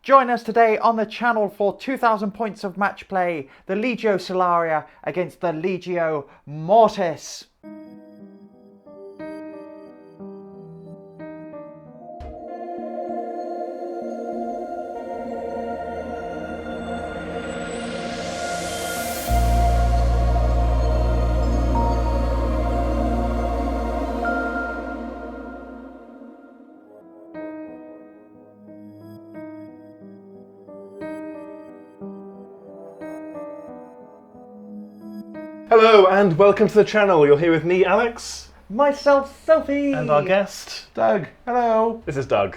Join us today on the channel for 2,000 points of match play, the Legio Solaria against the Legio Mortis. Hello and welcome to the channel. You're here with me, Alex. Myself, Sophie. And our guest, Doug, hello. This is Doug.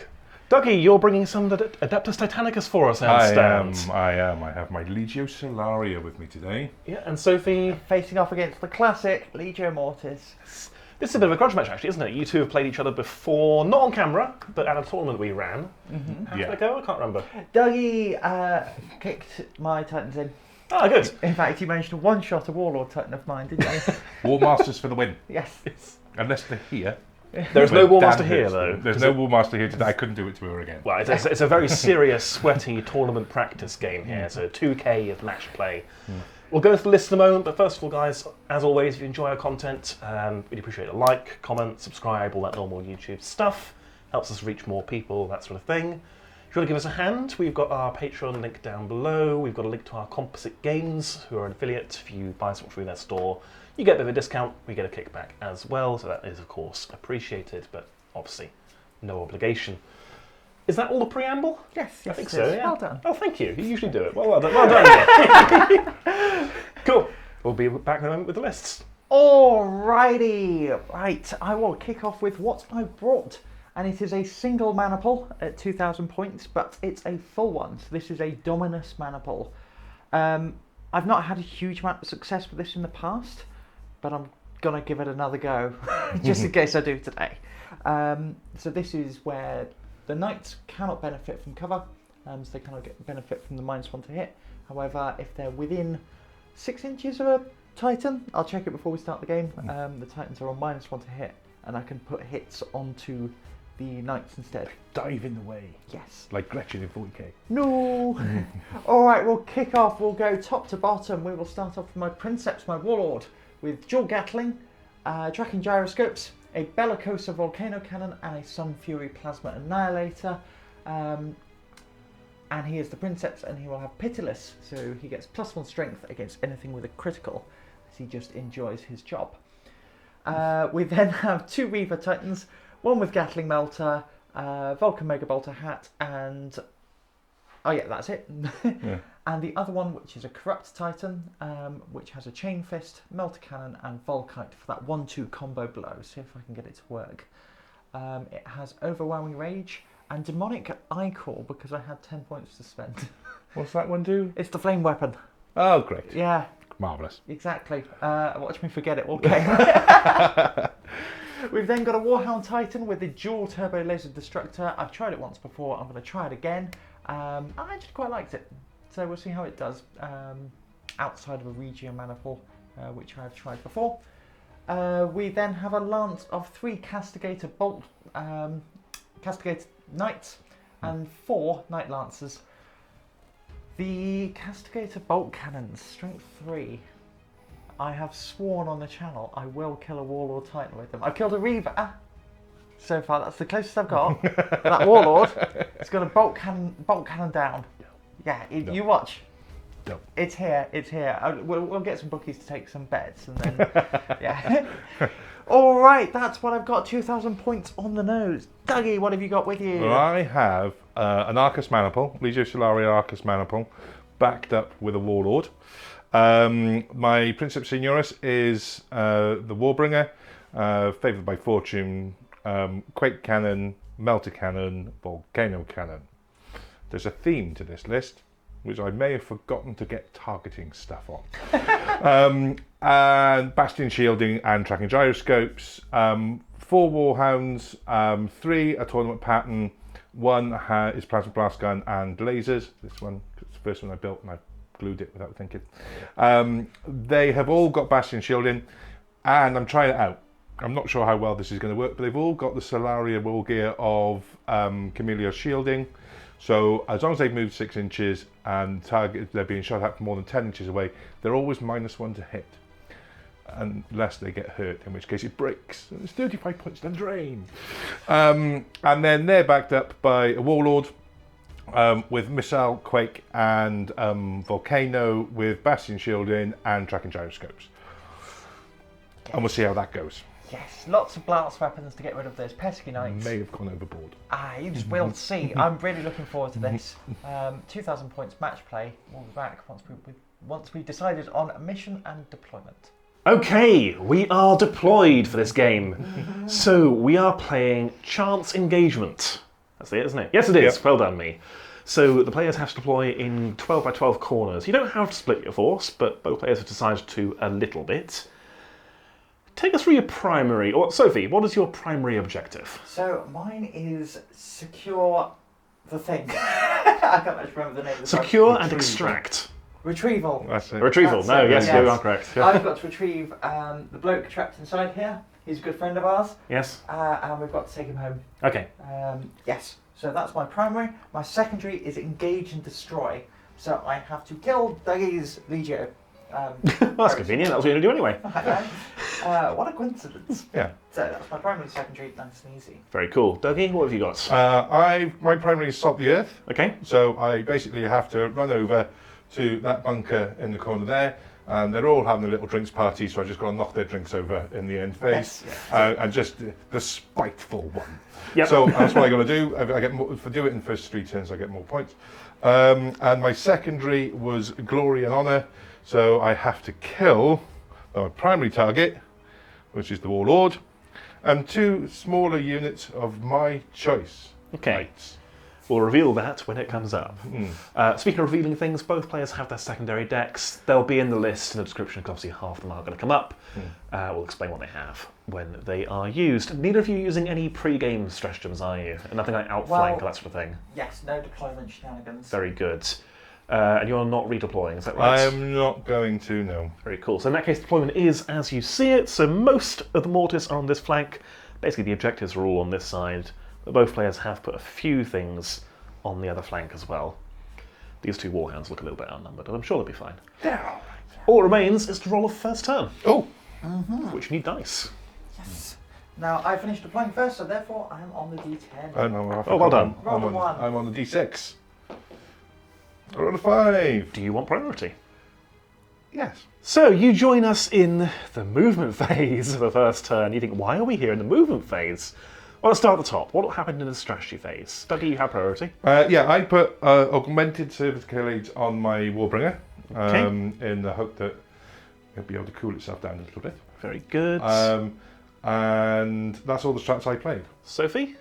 Duggie, you're bringing some Adeptus Titanicus for us, I understand. I am. I have my Legio Solaria with me today. Yeah, and Sophie... Facing off against the classic Legio Mortis. This is a bit of a grudge match, actually, isn't it? You two have played each other before, not on camera, but at a tournament we ran. How did it go? I can't remember. Dougie kicked my Titans in. Ah, good. In fact, he managed to one-shot a Warlord Titan of mine, didn't he? War Masters for the win. Yes. Unless they're here. There's no War Master here, though. There's no War Master here today. I couldn't do it to her again. Well, it's a very serious, sweaty tournament practice game here, so 2K of match play. We'll go through the list in a moment, but first of all, guys, as always, if you enjoy our content, we'd appreciate a like, comment, subscribe, all that normal YouTube stuff. Helps us reach more people, that sort of thing. If you want to give us a hand, we've got our Patreon link down below. We've got a link to our Composite Games, who are an affiliate. If you buy something through their store, you get a bit of a discount. We get a kickback as well, so that is, of course, appreciated, but obviously no obligation. Is that all the preamble? Yes, I think so, yeah. Well done. Oh, thank you. You usually do it. Well done. Cool. We'll be back in a moment with the lists. Alrighty. Right, I will kick off with what I brought. And it is a single Maniple at 2,000 points, but it's a full one. So this is a Dominus Maniple. I've not had a huge amount of success with this in the past, but I'm going to give it another go, just in case I do today. So this is where the Knights cannot benefit from cover, so they cannot get benefit from the -1 to hit. However, if they're within 6 inches of a Titan, I'll check it before we start the game, the Titans are on -1 to hit, and I can put hits onto the Knights instead. Dive in the way. Yes. Like Gretchen in 40k. No! Alright, we'll kick off. We'll go top to bottom. We will start off with my Princeps, my Warlord, with dual Gatling, tracking Gyroscopes, a Bellicosa Volcano Cannon, and a Sun Fury Plasma Annihilator. And he is the Princeps, and he will have Pitiless, so he gets +1 strength against anything with a critical, as he just enjoys his job. We then have 2 Reaver Titans, one with Gatling Melta, Vulcan Megabolter hat, and... oh yeah, that's it. And the other one, which is a Corrupt Titan, which has a Chain Fist, Melta Cannon, and Volkite for that 1-2 combo blow. See if I can get it to work. It has Overwhelming Rage and Demonic Ichor, because I had 10 points to spend. What's that one do? It's the Flame Weapon. Oh, great. Yeah. Marvellous. Exactly. Watch me forget it all game. We've then got a Warhound Titan with the dual turbo laser Destructor. I've tried it once before, I'm going to try it again. I actually quite liked it, so we'll see how it does outside of a Regio Maniple, which I've tried before. We then have a lance of 3 Castigator Knights and 4 Knight Lancers. The Castigator Bolt Cannons, strength 3. I have sworn on the channel I will kill a Warlord Titan with them. I've killed a Reaver so far, that's the closest I've got. That Warlord, it's got a bolt cannon down. Yeah, you watch. No. It's here, it's here. We'll get some bookies to take some bets and then, yeah. Alright, that's what I've got, 2,000 points on the nose. Dougie, what have you got with you? Well, I have an Arcus Maniple, Legio Solaria Arcus Maniple, backed up with a Warlord. My Princeps Signoris is the Warbringer, favoured by fortune, Quake Cannon, Melta Cannon, Volcano Cannon. There's a theme to this list, which I may have forgotten to get targeting stuff on. And Bastion shielding and tracking Gyroscopes, 4 Warhounds, 3 a tournament pattern, 1 is Plasma Blast Gun and lasers. This one, it's the first one I built and I glued it without thinking. They have all got Bastion shielding, and I'm trying it out. I'm not sure how well this is going to work, but they've all got the Solaria War Gear of Cameleoline shielding, So as long as they've moved 6 inches and they're being shot at from more than 10 inches away, they're always -1 to hit. Unless they get hurt, in which case it breaks. It's 35 points to drain. And then they're backed up by a Warlord with Missile, Quake, and Volcano with Bastion shielding and tracking gyroscopes. Yes. And we'll see how that goes. Yes, lots of blast weapons to get rid of those pesky knights. May have gone overboard. You just will see. I'm really looking forward to this. 2,000 points match play. We'll be back once we've decided on mission and deployment. Okay, we are deployed for this game. So we are playing Chance Engagement. That's it, isn't it? Yes, it is. Yep. Well done, me. So the players have to deploy in 12 by 12 corners. You don't have to split your force, but both players have decided to a little bit. Take us through your primary, or Sophie, what is your primary objective? So mine is secure the thing. I can't actually remember the name of the Secure and Retrieval. extract. Retrieval. That's it. Retrieval. That's No, it, yes, yes. you are correct. I've got to retrieve the bloke trapped inside here. He's a good friend of ours. Yes. And we've got to take him home. Okay. Yes. So that's my primary. My secondary is engage and destroy. So I have to kill Duggie's Legio. Well, that's convenient. That was what you're going to do anyway. What a coincidence. Yeah. So that's my primary, secondary, nice and easy. Very cool. Dougie, what have you got? My primary is Salt the Earth. Okay. So I basically have to run over to that bunker in the corner there, and they're all having a little drinks party, so I just got to knock their drinks over in the end phase. Yes. And just the spiteful one. Yep. So that's what I got to do. I get more, if I do it in the first 3 turns, I get more points. And my secondary was Glory and Honour, so I have to kill my primary target, which is the Warlord, and 2 smaller units of my choice. Okay. Knights. We'll reveal that when it comes up. Speaking of revealing things, both players have their secondary decks. They'll be in the list in the description, because obviously half of them are going to come up. We'll explain what they have when they are used. Neither of you using any pre-game stratagems, are you? Nothing like outflank or that sort of thing? Yes, no deployment shenanigans. Very good. And you're not redeploying, is that right? I'm not going to, no. Very cool. So in that case, deployment is as you see it. So most of the Mortis are on this flank. Basically, the objectives are all on this side. But both players have put a few things on the other flank as well. These 2 Warhounds look a little bit outnumbered, but I'm sure they'll be fine. Yeah. All it remains is to roll a first turn, Oh! which you need dice. Yes. Now, I finished deploying first, so therefore I am on the D10. No, Oh, well done. Roll a 1. I'm on the D6. I rolled a 5. Do you want priority? Yes. So you join us in the movement phase of the first turn. You think, why are we here in the movement phase? Well, let's start at the top. What happened in the strategy phase? Dougie, you have priority. Yeah, I put augmented service kill aids on my Warbringer Okay. in the hope that it'll be able to cool itself down a little bit. Very good. And that's all the strats I played. Sophie?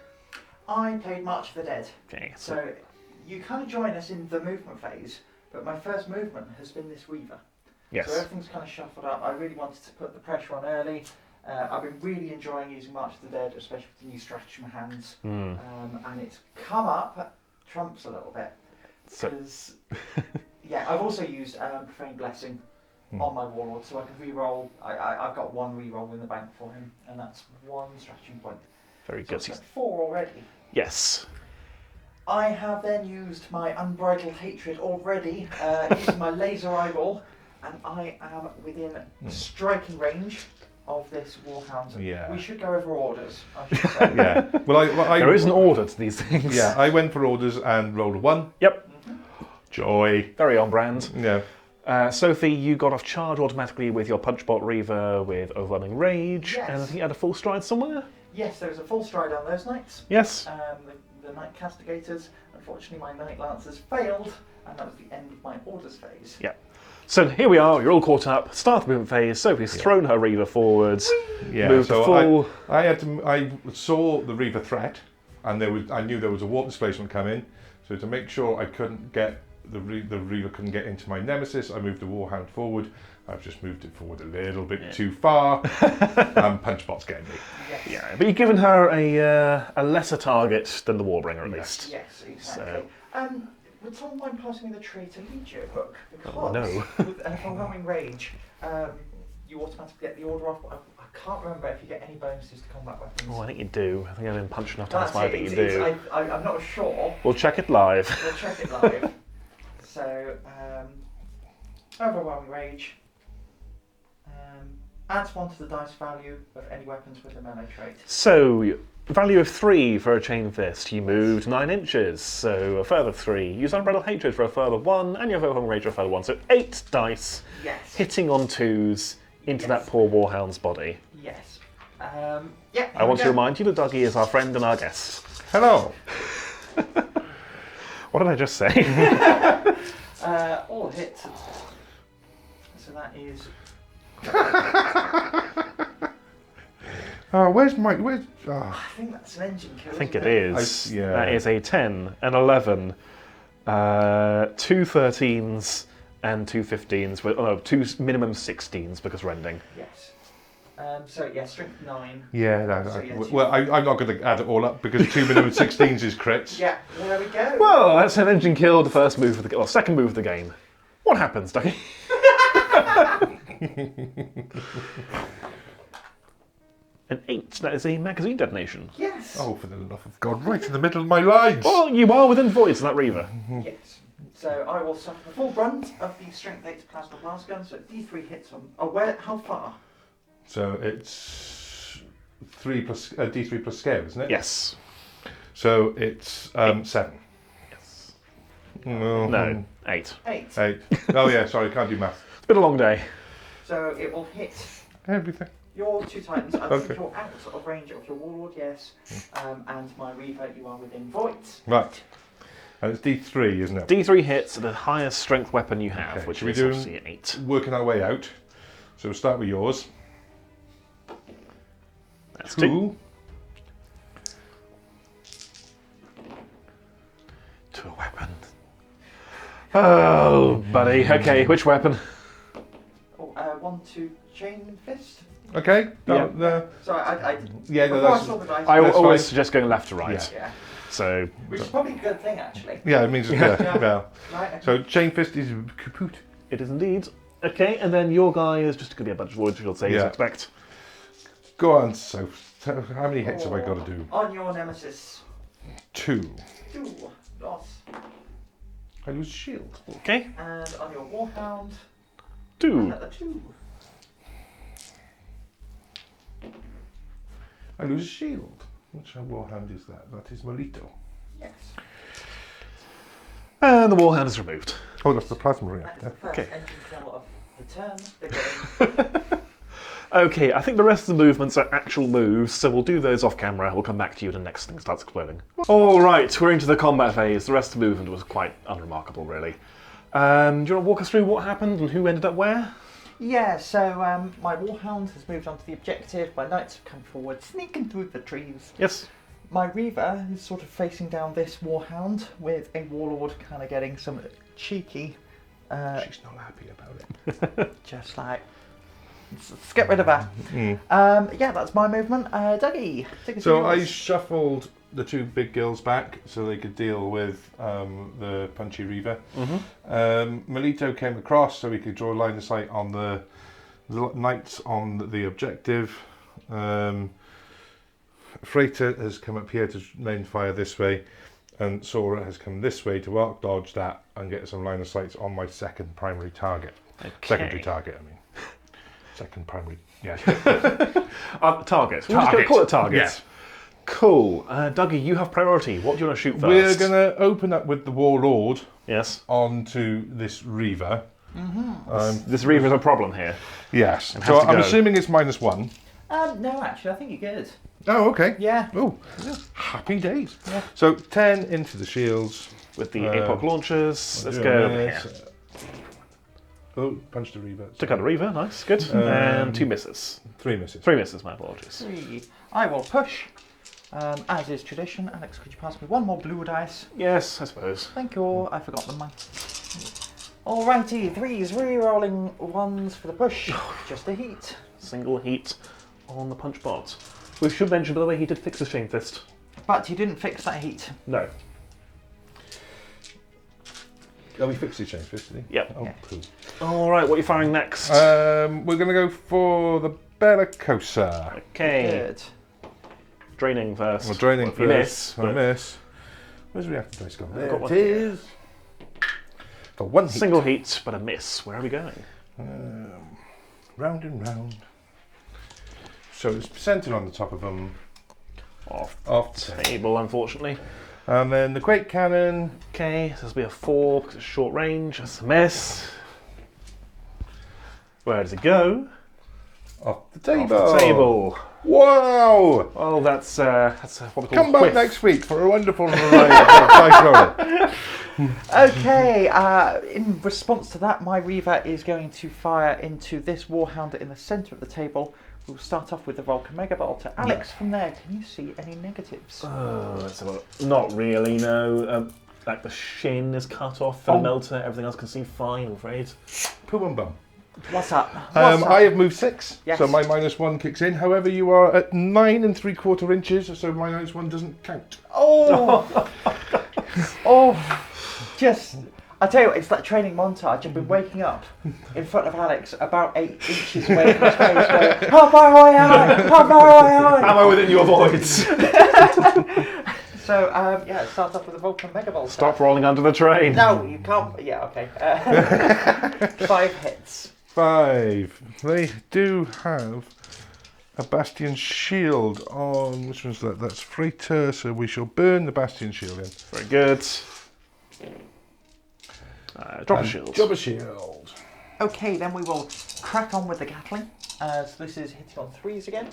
I played March of the Dead. Okay. So you kind of join us in the movement phase, but my first movement has been this Weaver. Yes. So everything's kind of shuffled up. I really wanted to put the pressure on early. I've been really enjoying using March of the Dead, especially with the new stratagem hands. And it's come up trumps a little bit. So- Because, yeah, I've also used Profane Blessing on my Warlord, so I can re-roll. I've got 1 re-roll in the bank for him, and that's 1 stratagem point. Very So good. it's got 4 already. Yes. I have then used my Unbridled Hatred already, using my Laser Eyeball, and I am within striking range of this Warhound. Yeah. We should go over orders, I should say. Yeah. Well, There is an order to these things. Yeah, I went for orders and rolled a 1. Yep. Joy. Very on brand. Yeah. Sophie, you got off charge automatically with your Punchbot Reaver with Overwhelming Rage. Yes. And I think you had a full stride somewhere? Yes, there was a full stride on those knights. Yes. The Knight Castigators. Unfortunately, my Knight Lancers failed, and that was the end of my orders phase. Yeah. So here we are, you're all caught up. Start the movement phase. Sophie's thrown her Reaver forwards. Yeah. Moved So full. I saw the Reaver threat, and I knew there was a warp displacement coming. So to make sure I couldn't get the Reaver couldn't get into my Nemesis, I moved the Warhound forward. I've just moved it forward a little bit too far, and Punchbot's getting me. Yes. Yeah, but you've given her a lesser target than the Warbringer at least. Yes, exactly. Would someone mind passing me the Traitor Legio book? Because Oh, no. with an Overwhelming Rage, you automatically get the order off, but I can't remember if you get any bonuses to combat weapons. Oh, I think you do. I think I've been punched enough That's times. I it, think you do. I'm not sure. We'll check it live. We'll check it live. So, Overwhelming Rage. Adds 1 to the dice value of any weapons with a melee trait. So, value of 3 for a Chain Fist. You moved 9 inches, so a further 3. Use Unbridled Hatred for a further 1, and your Overwhelming Rage for a further 1. So 8 dice Yes. hitting on 2s into that poor Warhound's body. Yes. Yeah. I want to remind you that Duggie is our friend and our guest. Hello. What did I just say? All hits. So that is. Where's my... Oh. I think that's an engine kill. I think isn't it is. Yeah. That is a 10, an 11, 2 13s, and 2 15s. With, 2 minimum 16s because rending. Yes. So yeah, strength 9. Yeah, So, yeah, two- well, I'm not going to add it all up because 2 minimum 16s is crits. Yeah, there we go. Well, that's an engine kill, the first move of the second move of the game. What happens, Duggie? An 8. That is a magazine detonation. Yes. Oh, for the love of God, right in the middle of my lines. Well, you are within voids of that Reaver. Yes. So I will suffer the full brunt of the strength 8 plasma blast gun. So D3 hits on. Oh, where? How far? So it's 3 plus D3 plus scale, isn't it? Yes. So it's 7. Yes. No. 8. 8. 8. Oh yeah, sorry, can't do math. It's been a long day. So it will hit Everything. your 2 titans. I Okay. think you're out of range of your Warlord, yes. And my Reaver, you are within voids. Right. And it's D3, isn't it? D3 hits are the highest strength weapon you have, Okay, which should we is do- obviously an 8. Working our way out. So we'll start with yours. That's 2. 2. To a weapon. Oh, buddy. Okay, which weapon? Oh, 1 to chain fist. Okay. Yeah. So I Yeah, no, before I that's... saw the dice. I That's always fine. suggest going left to right. Yeah. So, Which is probably a good thing, actually. Yeah, it means... Yeah. Right. Okay. So chain fist is kaput. it is indeed. Okay, and then your guy is just going to be a bunch of voids, you'll say, as Yeah. expect. Go on, Soph. How many hits have I got to do? On your Nemesis. 2. 2 loss. I lose shield. Okay, And on your Warhound, 2. another 2. I lose shield. Which Warhound is that? That is Molito. Yes. And the Warhound is removed. Oh, that's the plasma That is reactor. the first Okay. engine kill of the turn. The game. Okay, I think the rest of the movements are actual moves, so we'll do those off camera. We'll come back to you when the next thing starts exploding. All right, we're into the combat phase. The rest of the movement was quite unremarkable, really. Do you want to walk us through what happened and who ended up where? Yeah, so my Warhound has moved on to the objective. My Knights have come forward, sneaking through the trees. Yes. My Reaver is sort of facing down this Warhound with a Warlord kind of getting some cheeky, She's not happy about it. just like, let's get rid of her. Yeah, that's my movement. Dougie, take us So through I yours. shuffled the 2 big girls back so they could deal with the punchy Reaver. Melito came across so we could draw a line of sight on the knights on the objective. Freighter has come up here to main fire this way, and Sora has come this way to arc dodge that and get some line of sight on my second primary target. Okay. Secondary target, I mean. Second primary, yeah. Target. We're just going to call it targets. Yeah. Cool. Dougie, you have priority. What do you want to shoot 1st? We're going to open up with the Warlord Yes. onto this Reaver. This Reaver's a problem here. Yes. It has So to I'm go. assuming it's -1. No, actually, I think you're good. Oh, okay. Yeah. Oh, happy days. Yeah. So 10 into the shields. With the APOC launchers. Let's go over here. Oh, punch the Reaver. Took out a Reaver, nice, good. And 2 misses. 3 misses. 3 misses, my apologies. 3. I will push. As is tradition. Alex, could you pass me 1 more blue dice? Yes, I suppose. Thank you. I forgot them. Alrighty, 3s, re-rolling 1s for the push. Just a heat. Single heat on the punch bot. We should mention, by the way, he did fix his chain fist. But you didn't fix that heat. No. Oh, we fixed his chain fist, did he? Yep. Oh, Yeah. cool. All right, what are you firing next? We're going to go for the Bellicosa. Okay. Good. Draining first. We're draining Well, first. you miss. I miss. Where's the reactor dice gone? There got one it is. For one heat. Single heat, but a miss. Where are we going? Round and round. So it's centered on the top of them. Off Table, unfortunately. And then the Quake cannon. Okay, so this will be a 4 because it's short range. That's a miss. Where does it go? Off the table. Off the table. Wow! Well, that's what we call Come back whiff. next week for a wonderful variety of dice rolling. Okay, in response to that, my Reaver is going to fire into this Warhound in the centre of the table. We'll start off with the Vulcan Megabolter. Alex, from there, can you see any negatives? Let's have a look. Not really, no. Like the shin is cut off for the Melta. Everything else can see fine, I'm afraid. Poo and bum. What's up? I have moved 6, Yes. so my -1 kicks in. However, you are at 9 3/4 inches, so my -1 doesn't count. Oh! Oh! Just... I tell you what, it's that training montage. I've been waking up in front of Alex about 8 inches away from his face going, how far away am I? How far away am I? Am I within your voids? So, yeah, start off with the Vulcan Megabolter. Stop rolling under the train. No, you can't. Yeah, okay. 5 hits. 5. They do have a Bastion shield on... Which one's that? That's Freighter, so we shall burn the Bastion shield in. Very good. Drop a shield. Drop a shield. Okay, then we will crack on with the Gatling. So this is hitting on 3s again.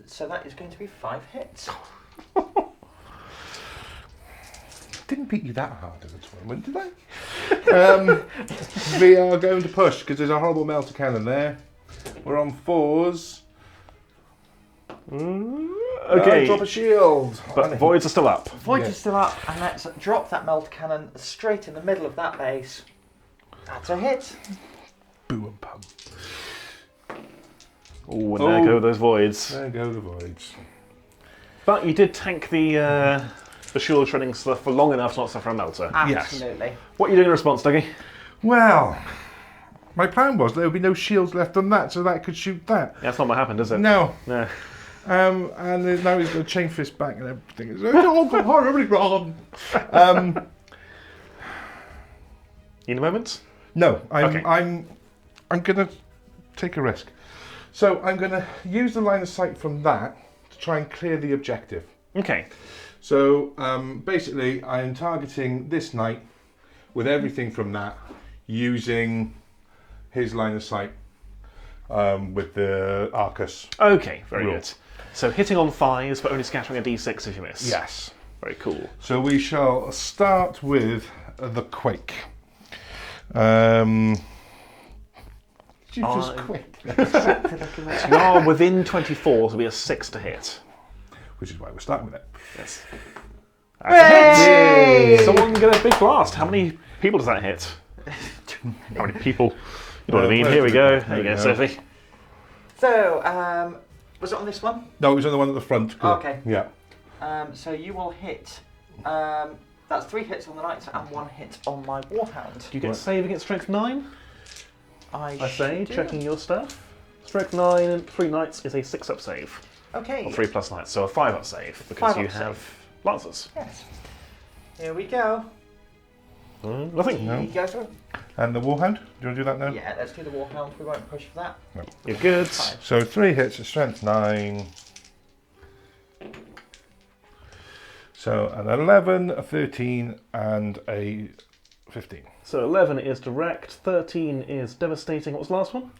So that is going to be 5 hits. Didn't beat you that hard in the tournament, did I? We are going to push because there's a horrible Melta cannon there. We're on 4s. Okay. Drop a shield. But voids are still up. Void is still up, and let's drop that Melta Cannon straight in the middle of that base. That's a hit. Boo and pum. Oh, and there go those voids. There go the voids. But you did tank the shield shredding stuff for long enough to not suffer a Melta. Absolutely. What are you doing in response, Duggie? Well, my plan was there would be no shields left on that, so that could shoot that. Yeah, that's not what happened, is it? No. No. And then now he's got chain fist back and everything. It's all horribly wrong. In a moment? No, Okay. I'm gonna take a risk. So I'm gonna use the line of sight from that to try and clear the objective. Okay. So basically, I'm targeting this knight with everything from that, using his line of sight with the Arcus. Okay, very Rule. good. So hitting on 5s, but only scattering a d6 if you miss. Yes. Very cool. So we shall start with the Quake. Did you just quit? You are within 24, so it'll be a 6 to hit. Which is why we're starting with it. Yes. That's a hit. Someone get a big blast. How many people does that hit? How many people? You know what I mean? Here we go. There you go, Sophie. So, was it on this one? No, it was on the one at the front. Oh, okay. Yeah. So you will hit. That's 3 hits on the knights and 1 hit on my Warhound. Do you get save against strength 9? I say, do. checking your stuff. Strength 9 and 3 knights is a 6-up save. Okay. Or 3 plus knights, so a 5-up save because 5-up you have save. lancers. Yes. Here we go. Nothing. You go through. And the Warhound? Do you want to do that now? Yeah, let's do the Warhound. We won't push for that. No. You're good. 5. So 3 hits, a strength 9. So an 11, a 13, and a 15. So 11 is direct, 13 is devastating. What was the last one?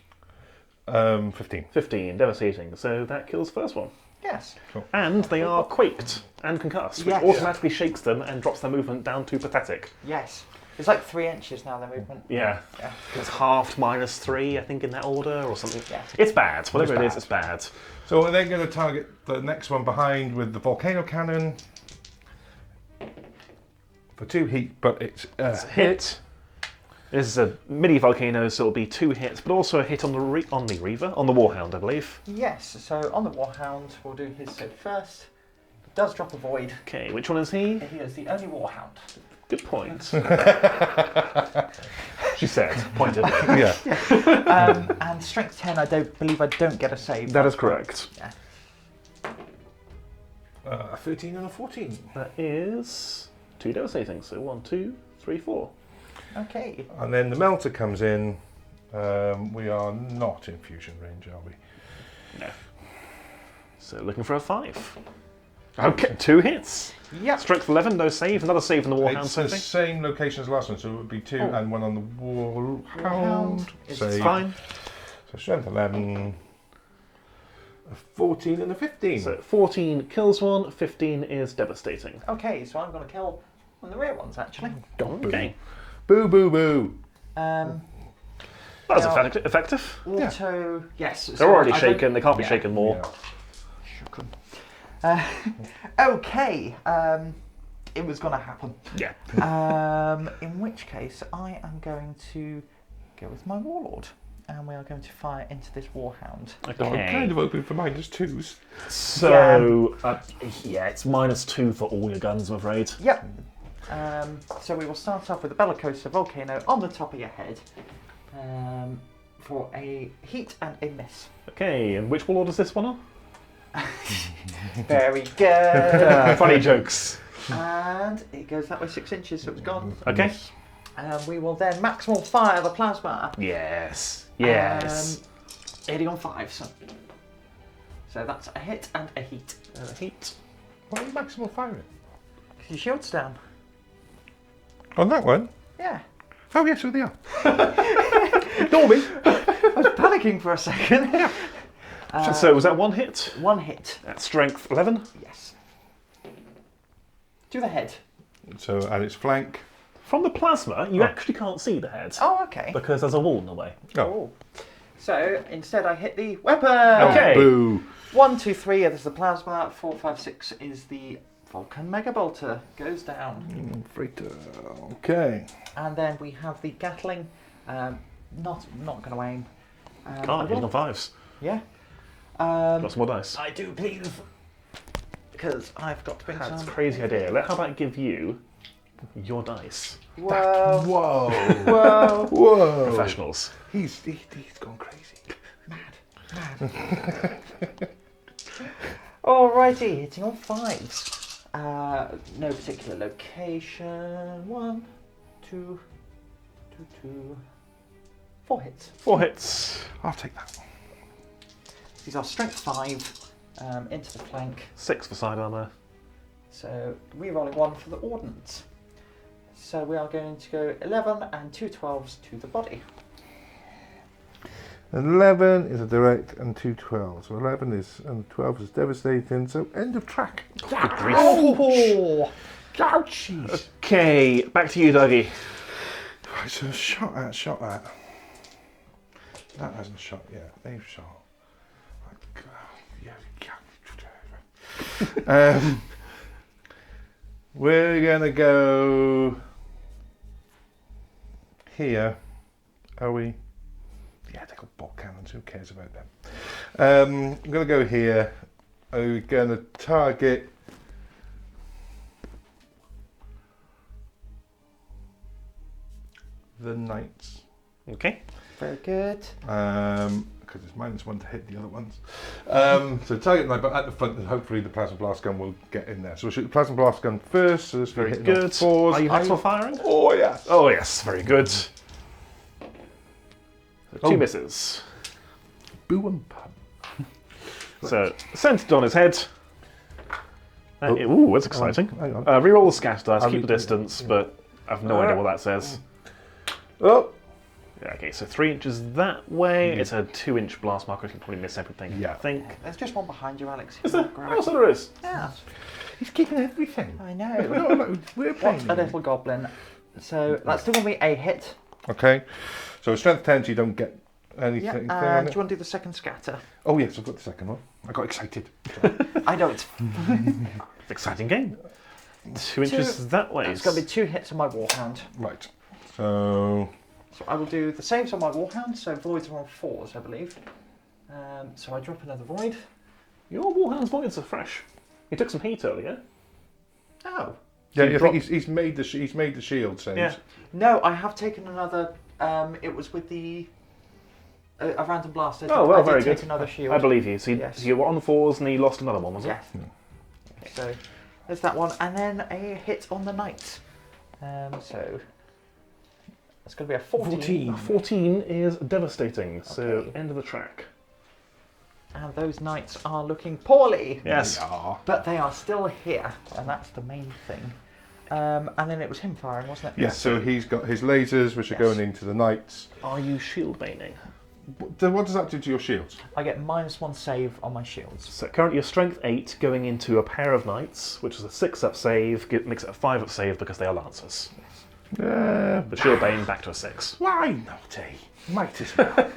15. 15, devastating. So that kills the first one. Yes. And they are quaked and concussed, which Yes. automatically shakes them and drops their movement down to pathetic. Yes. It's like 3 inches now, their movement. Yeah. Yeah. It's halved -3, I think, in that order or something. Yeah. It's bad. Whatever it is, bad. it's bad. So we're then going to target the next one behind with the Volcano cannon. For 2 heat, but it's a Hit. This is a mini volcano, so it'll be 2 hits, but also a hit on the Reaver, on the Warhound, I believe. Yes. So on the Warhound, we'll do his save first. It does drop a void. Okay, which one is he? He is the only Warhound. Good point. She said, pointed. Yeah. And strength 10, I don't get a save. That is correct. Yeah. 13 and a 14. That is 2 devastating. So 1, 2, 3, 4. Okay. And then the Melta comes in. We are not in fusion range, are we? No. So looking for a 5. Okay, 2 hits. Yep. Strength 11, no save. Another save from the Warhound. It's the same location as the last one, so it would be 2 and 1 on the Warhound. It's Save. Fine. So strength 11, a 14 and a 15. So 14 kills one, 15 is devastating. Okay, so I'm going to kill one of the rear ones, actually. Okay. Boo, boo, boo. That's Now- effective. Auto... Yes. They're already shaken, they can't be shaken more. Yeah. Okay. It was going to happen. Yeah. In which case, I am going to go with my Warlord. And we are going to fire into this Warhound. Okay. I'm kind of open for -2s. So, yeah, it's -2 for all your guns, I'm afraid. Yep. So we will start off with the Bellicosa Volcano on the top of your head for a hit and a miss. Okay, and which warlord is this one on? Very good. Funny jokes. And it goes that way 6 inches, so it's gone. Okay. And we will then maximal fire the plasma. Yes. Yes. Hitting on 5s. So that's a hit and a heat. A heat. Why are you maximal firing? Your shield's down. On that one? Yeah. Oh, yes, so they are. Ignore me. I was panicking for a second. So was that 1 hit? 1 hit. At strength 11? Yes. To the head. So, and it's flank. From the plasma, you actually can't see the head. Oh, okay. Because there's a wall in the way. Oh. So instead, I hit the weapon. Okay. Boo. 1, 2, 3 is the plasma. 4, 5, 6 is the Vulcan Megabolter. Goes down. Freighter. Okay. And then we have the Gatling. Not going to aim. Can't, hitting on 5s. Yeah. Got some more dice. I do, please. Because I've got to bring That's a some. crazy idea. How about I give you your dice? Whoa. Whoa. Whoa. Whoa. Professionals. He's gone crazy. Mad. Alrighty, hitting on 5s. No particular location. 1, 2, 4 hits. 4 hits. I'll take that. These are strength 5 into the flank. 6 for side armour. So re-rolling 1 for the ordnance. So we are going to go 11 and 2 12s to the body. 11 is a direct and 2 12s. So 11 is and 12 is devastating. So end of track. Oh! Ouchies. Okay, back to you, Duggie. Right, so shot at. That hasn't shot yet. They've shot. We're gonna go here. Are we? Yeah, they got bot cannons. Who cares about them? I'm gonna go here. I'm gonna target the knights. Okay. Very good. Because it's -1 to hit the other ones. So target knight, but at the front, and hopefully the plasma blast gun will get in there. So we'll shoot the plasma blast gun first. So this will Very hit good. 4s. Are you maximal firing? Oh yes. Oh yes, very good. So 2 misses. Boo and pun. So centered on his head. Ooh, that's exciting. Hang on. Reroll the scatter dice, keep the re- distance, but I've no idea what that says. Oh. Yeah, okay, so 3 inches that way. It's a 2-inch blast marker. You can probably miss everything. Yeah. I think. There's just one behind you, Alex. Is there? Grab Oh, it. so there is. Yeah. He's keeping everything. I know. We're What playing. a little goblin. So that's still going to be a hit. Okay. So strength 10, so you don't get Yeah. anything. And do you want to do the second scatter? Oh yes, I've got the second one. I got excited. I know it's. Exciting game. 2 inches that way. It's going to be 2 hits on my Warhound. Right. So So I will do the saves on my Warhound. So voids are on 4s, I believe. So I drop another void. Your Warhound's voids are fresh. He took some heat earlier. Oh. yeah, you I drop- think he's made the shield saves. Yeah. No, I have taken another It was with the a random blast. Oh, well, I did very take good. another shield. I believe you. So, Yes. so you were on 4s and you lost another one, was it? Yes. So there's that one, and then a hit on the knight. So it's going to be a 14. 14 is devastating, so Okay. end of the track. And those knights are looking poorly. Yes. But they are still here, and that's the main thing. And then it was him firing, wasn't it? Yes, so he's got his lasers, which are Yes. going into the knights. Are you shield maining? What does that do to your shields? I get -1 save on my shields. So currently you're strength 8 going into a pair of knights, which is a 6-up save, makes it a 5-up save because they are lancers. But shield bane back to a 6. Why naughty? Might as well.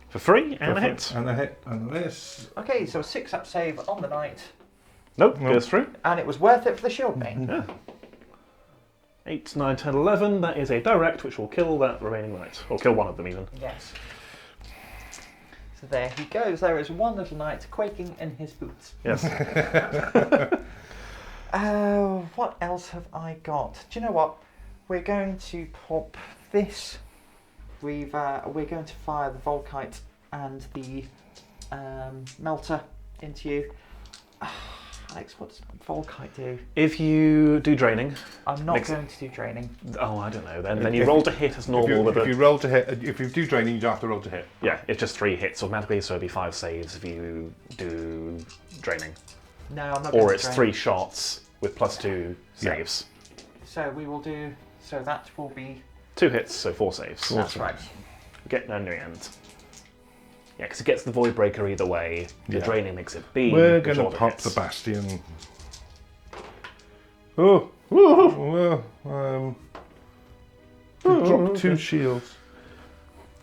For 3 and a hit. And a hit, and this. Okay, so a 6-up save on the knight, Nope, goes through. and it was worth it for the shield bane. Yeah. 8, 9, 10, 11. That is a direct, which will kill that remaining knight. Or kill one of them even. Yes. So there he goes. There is one little knight quaking in his boots. Yes. What else have I got? Do you know what? We're going to pop this. We're going to fire the Volkite and the Melta into you. Alex, what does Volkite do? If you do draining, I'm not Makes it- going to do draining. oh, I don't know. Then you roll to hit as normal with If you roll to hit, if you do draining, you don't have to roll to hit. Yeah, it's just 3 hits automatically, so it'd be 5 saves if you do draining. No, I'm not going Or to it's drain. 3 shots with +2 saves. So we will do. So that will be. 2 hits, so 4 saves. That's right. Get no new end. Yeah, because it gets the Void Breaker either way. The Yeah. draining makes it B. We're which going to all pop hits. the Bastion. Oh, well, to drop 2 shields.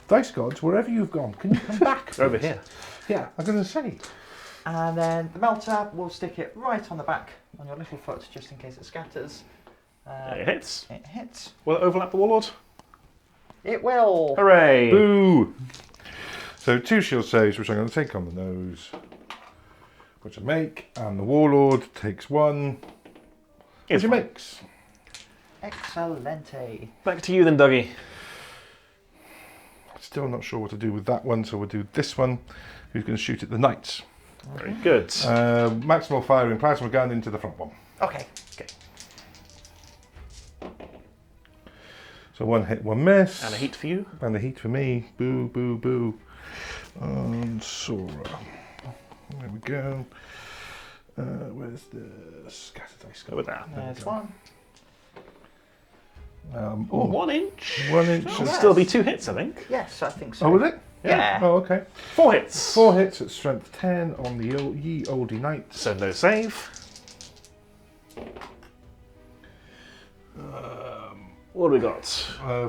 Dice gods, wherever you've gone, can you come back? They're over here. Yeah, I'm going to say. And then the Melta will stick it right on the back on your little foot, just in case it scatters. It hits. It hits. Will it overlap the Warlord? It will. Hooray! Boo! So 2 shield saves, which I'm going to take on the nose, which I make, and the Warlord takes 1, which he makes. Excellente. Back to you then, Dougie. Still not sure what to do with that one, so we'll do this one, who's going to shoot at the knights. Very good. Maximal firing plasma gun into the front one. Okay. So 1 hit, 1 miss. And a heat for you. And a heat for me. Boo, boo, boo. And Sora. There we go. Where's the scatter dice? Go with that. There's one. 1 inch. 1 inch. Should still be 2 hits, I think. Yes, I think so. Oh, was it? Yeah. Oh, okay. 4 hits. 4 hits at strength 10 on the ye oldie knights. So no save. What do we got?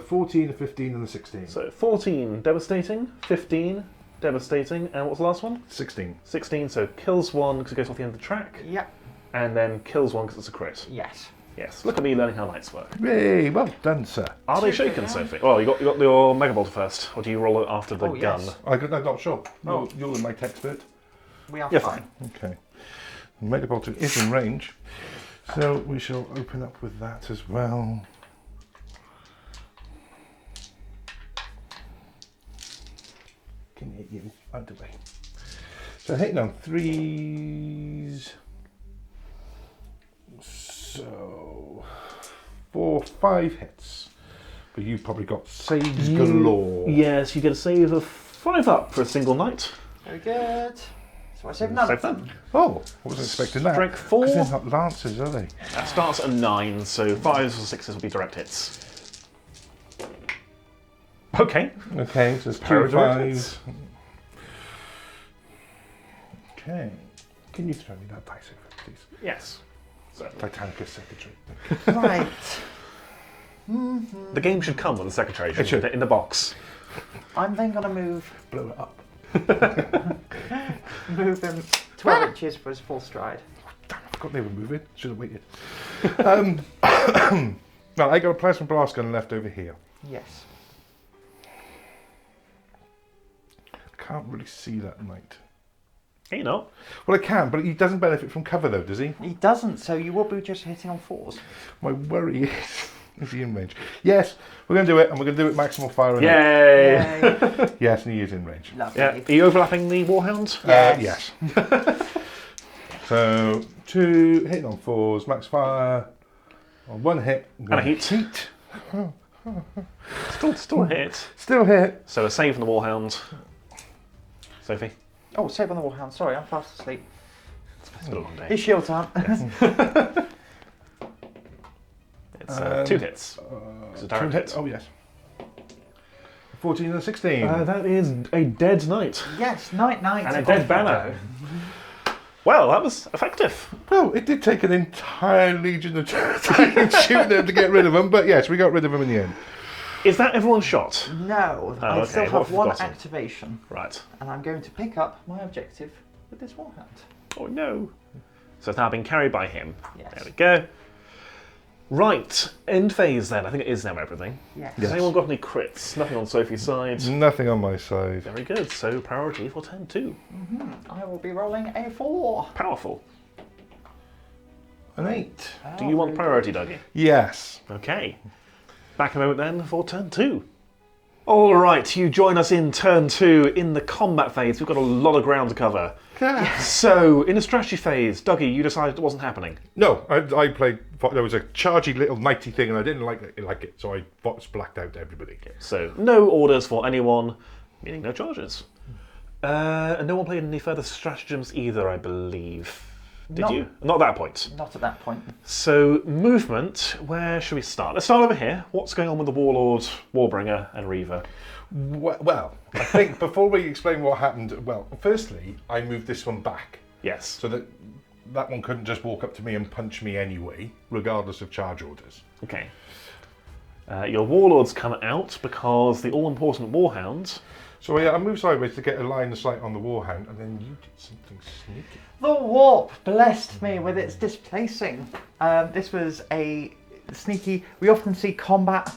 14, a 15, and a 16. So 14, devastating. 15, devastating. And what's the last one? 16. 16, so kills 1 because it goes off the end of the track. Yep. And then kills 1 because it's a crit. Yes. Yes, look at me learning how knights work. Yay, well done, sir. Are they shaken, Sophie? Well, you got your Megabolter first, or do you roll it after the Oh, gun? yes. I'm not sure. Oh. You're the knight expert. We are You're fine. Okay. Megabolter is in range, so we shall open up with that as well. Can hit you out the way. So hitting on 3s. So 4, 5 hits. But you've probably got saves galore. Yes, you get a save of 5 up for a single knight. Very good. So I saved none Save of them. that. Oh, I wasn't expecting that. Strength 4. 'Cause they're not lancers, are they? That starts at 9, so 5s or 6s will be direct hits. Okay. Okay, so it's Power 2 direct 5s. hits. Okay. Can you throw me that dice over, please? Yes. So Titanicus secretary. Right. the game should come with a secretary, It should. in the box. I'm then going to move Blow it up. him 12 inches for his full stride. Damn, I forgot they were moving. Should have waited. Now, I got a plasma blast gun left over here. Yes. I can't really see that knight. You know. Well, I can, but he doesn't benefit from cover, though, does he? He doesn't, so you will be just hitting on 4s. My worry is Is he in range? Yes, we're going to do it, and we're going to do it maximal fire. And Yay! Yay. yes, and he is in range. Lovely. Yeah. Are you overlapping the Warhound? Yes. Yes. So 2 hitting on 4s, max fire on 1 hit. And a heat. Still a hit. Still hit. So a save from the Warhound. Sophie? Oh, save on the Warhound. Sorry, I'm fast asleep. It's been a long day. His shields aren't. It's 2 hits. It's a direct hit. Oh yes. 14 and 16. That is a dead knight. Yes, night. And a dead banner. Well, that was effective. Well, it did take an entire legion of time shooting them to get rid of them, but yes, we got rid of them in the end. Is that everyone's shot? No, I okay, still what have have we 1 got? activation, Right. and I'm going to pick up my objective with this Warhound. Oh no. So it's now been carried by him. Yes. There we go. Right, end phase then. I think it is now everything. Yes. Has anyone got any crits? Nothing on Sophie's side. Nothing on my side. Very good. So priority for turn 2. I will be rolling a 4. Powerful. An 8. Do you want priority, Duggie? Yes. Okay. Back in a moment then for turn 2. All right, you join us in turn 2 in the combat phase. We've got a lot of ground to cover. So, in the strategy phase, Duggie, you decided it wasn't happening. No, I played. There was a chargy little knighty thing, and I didn't like it, so I blacked out everybody. So, no orders for anyone, meaning no charges. And no one played any further stratagems either, I believe. Did you? Not at that point. Not at that point. So, movement, where should we start? Let's start over here. What's going on with the Warlord, Warbringer, and Reaver? Well, I think before we explain what happened, firstly, I moved this one back. Yes. So that one couldn't just walk up to me and punch me anyway, regardless of charge orders. Okay. Your Warlords come out because the all-important Warhound... So I moved sideways to get a line of sight on the Warhound, and then you did something sneaky. The warp blessed me with its displacing. This was a sneaky. We often see combat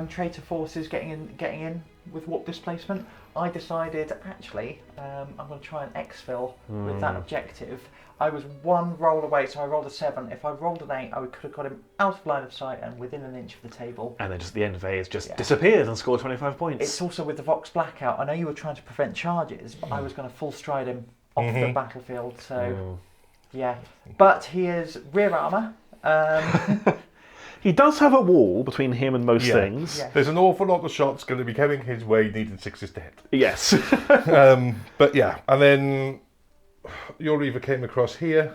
traitor forces getting in with warp displacement. I decided actually I'm going to try and exfil with that objective. I was 1 roll away, so I rolled a 7. If I rolled an 8, I could have got him out of line of sight and within an inch of the table. And then just the end phase disappeared and scored 25 points. It's also with the Vox Blackout. I know you were trying to prevent charges, but I was going to full stride him off the battlefield. So, yeah. But he is rear armour. He does have a wall between him and most things. Yeah. There's an awful lot of shots going to be coming his way, needing 6s to hit. Yes. But yeah, and then your Reaver came across here.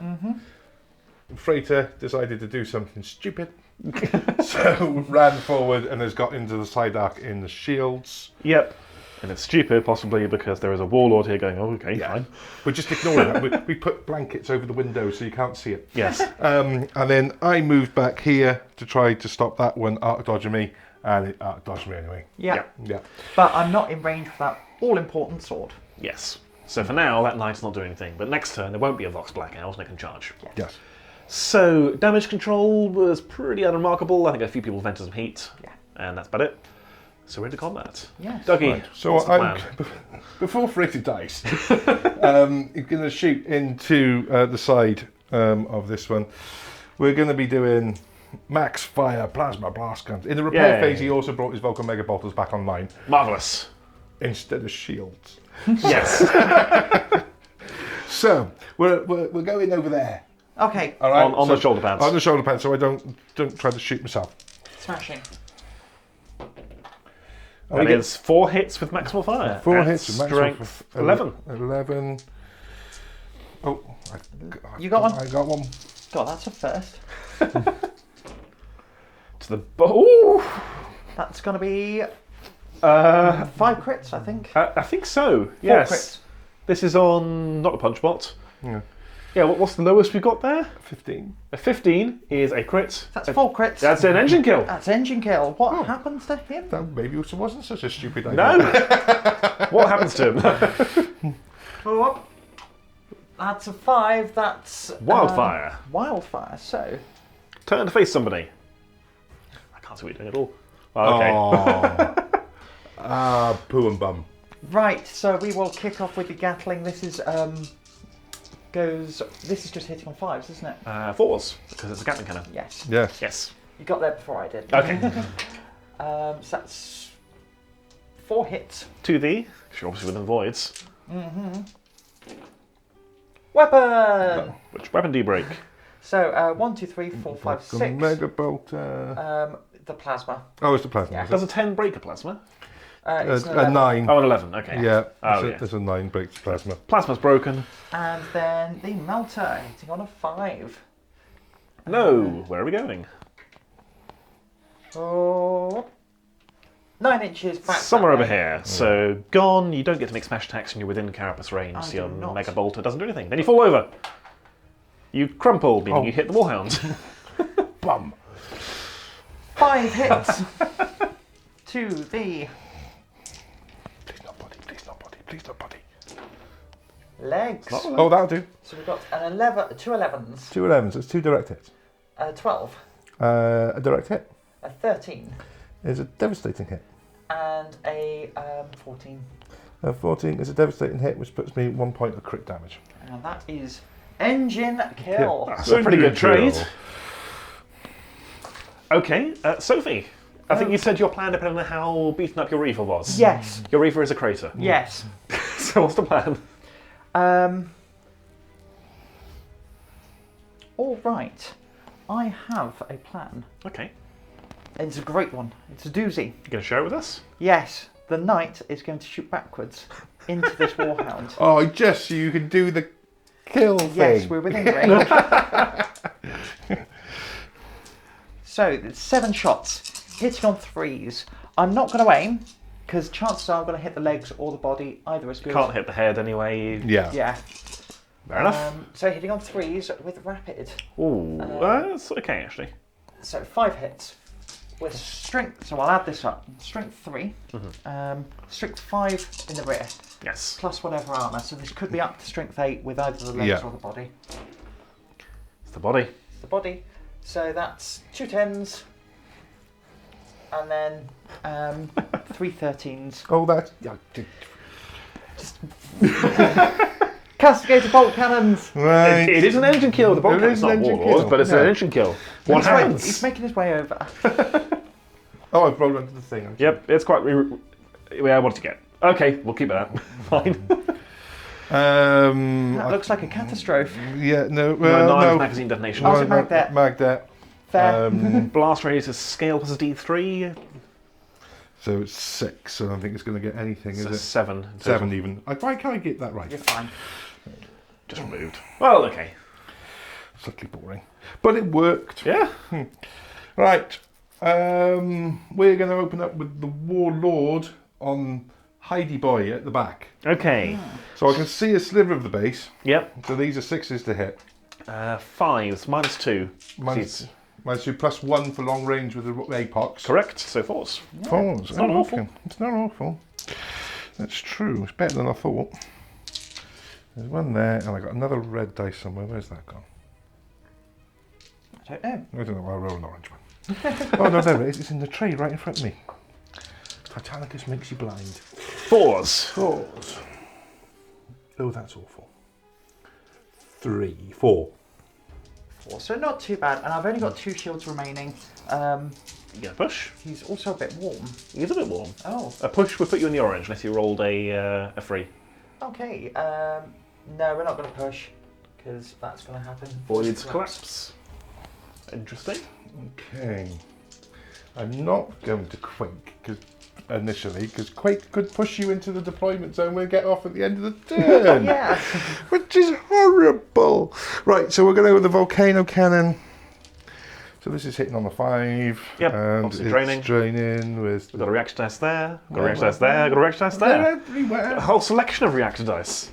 Freighter decided to do something stupid. So ran forward and has got into the side arc in the shields. Yep. And it's stupid, possibly, because there is a Warlord here going, oh, okay, fine. We're just ignoring that. We put blankets over the window so you can't see it. Yes. And then I moved back here to try to stop that one arc dodging me, and it arc dodged me anyway. Yeah. Yeah. But I'm not in range for that all-important sword. Yes. So for now, that knight's not doing anything. But next turn, there won't be a Vox Blackout and it can charge. Yes. So, damage control was pretty unremarkable. I think a few people vented some heat. Yeah. And that's about it. So we're into combat. Yes. Duggie, Right. So what's the plan? before Freighter dies, he's going to shoot into the side of this one. We're going to be doing max fire plasma blast guns. In the repair Yay. phase, he also brought his Vulcan Megabolters back online Marvellous. instead of shields. Yes. So we're going over there. Okay. All right. On the shoulder pads. On the shoulder pads, so I don't try to shoot myself. Smashing. That is 4 hits with maximal fire. 4 at hits. with Strength maximum 11. 11. Oh, You got one? I got one. God, that's a first. To the bow. That's going to be 5 crits, I think. I think so. Yes. 4 crits. This is on not a punch bot. Yeah. Yeah. What's the lowest we got there? 15. A 15 is a crit. That's 4 crits. That's an engine kill. That's engine kill. What happens to him? That maybe it wasn't such a stupid idea. No. What happens to him? Oh, that's a 5. That's Wildfire. Wildfire. So Turn to face somebody. I can't see what you're doing at all. Oh, okay. Poo and bum. right. So we will kick off with the Gatling. This is This is just hitting on 5s, isn't it? 4s because it's a Gatling cannon. Yes. Yes. Yes. You got there before I did. Okay. So that's 4 hits. To the, because you're obviously within voids. Weapon! Which weapon do you break? So 1, 2, 3, 4, 5, 6. Megabolter. The plasma. Oh, it's the plasma. Yeah. Is it? Does a 10 break a plasma? It's an A 11. 9. Oh, an 11, okay. Yeah, Oh, there's, yeah. there's a 9 breaks plasma. Plasma's broken. And then the Melta hitting on a 5. No, where are we going? Oh, 9 inches back. Somewhere that over way. here. So, gone. You don't get to make smash attacks when you're within carapace range. I So do your not. Megabolter doesn't do anything. Then you fall over. You crumple, meaning Oh. you hit the Warhound. Bum. 5 hits to the Please not body, please not body, please not body. legs. Oh, that'll do. So we've got an 11, 2 11s, 2 11s, it's 2 direct hits. 12, A direct hit a 13, is a devastating hit. and a 14. 14 is a devastating hit, which puts me 1 point of crit damage. And that is engine kill. That's a pretty good trade. Okay, Sophie. I think you said your plan depended on how beaten up your Reaver was. Yes. Your Reaver is a crater. Yes. So what's the plan? All right. I have a plan. Okay. It's a great one. It's a doozy. You going to share it with us? Yes. The knight is going to shoot backwards into this warhound. Oh, just so you can do the kill thing. Yes, we're within range. So, it's 7 shots, hitting on 3s. I'm not going to aim, because chances are I'm going to hit the legs or the body, either as good. Can't hit the head anyway. Yeah. Yeah. Fair enough. So, hitting on 3s with rapid. Ooh, that's okay actually. So, 5 hits. With strength, so I'll add this up. Strength 3, strength 5 in the rear, Yes. plus whatever armour. So, this could be up to strength 8 with either the legs Yeah. or the body. It's the body. The body. So that's 2 10s, and then 3 13s. Oh, that's... Castigated bolt cannons! Right. It is an engine kill. The Vulcan It is is not an engine Warlord, kill. but it's No. an engine kill. What He's right, happens? he's making his way over. Oh, I've rolled onto the thing. Yep, it's quite. Yeah, what did you get? Okay, we'll keep it at. Fine. That looks like a catastrophe. Yeah, no, No, well, 9 no. magazine detonation. Oh, is it Magdet? Magdet. Fair. Blast radius is scale plus a D3. So it's 6, so I don't think it's going to get anything, So is it? 7. in total. 7 even. Why can't I get that right? You're fine. Just removed. Well, okay. Slightly boring. But it worked. Yeah. Right. We're going to open up with the Warlord on Heidi Boy at the back. Okay. So I can see a sliver of the base. Yep. So these are 6s to hit. 5s, minus 2. Minus 2 plus 1 for long range with the APOX. Correct, so 4s. 4s. It's not awful. Okay. It's not awful. That's true. It's better than I thought. There's one there, and I got another red dice somewhere. Where's that gone? I don't know. I don't know. I'll roll an orange one. Oh no, there it is. It's in the tray right in front of me. Titanicus makes you blind. 4s. 4s. Oh, that's awful. 4. 4. So not too bad, and I've only got 2 shields remaining. You get a push. He's also a bit warm. He's a bit warm. Oh, A push would put you in the orange unless you rolled a 3. okay. No, we're not going to push, because that's going to happen. Voids collapse. Interesting. Okay. I'm not going to Quake initially, because Quake could push you into the deployment zone and get off at the end of the turn. Yeah. Which is horrible. Right, so we're going to go with the Volcano Cannon. So this is hitting on the 5. Yep, and obviously it's draining. draining with... We've got a reactor dice there, got a reactor dice there, got a reactor dice They're there. everywhere. A whole selection of reactor dice.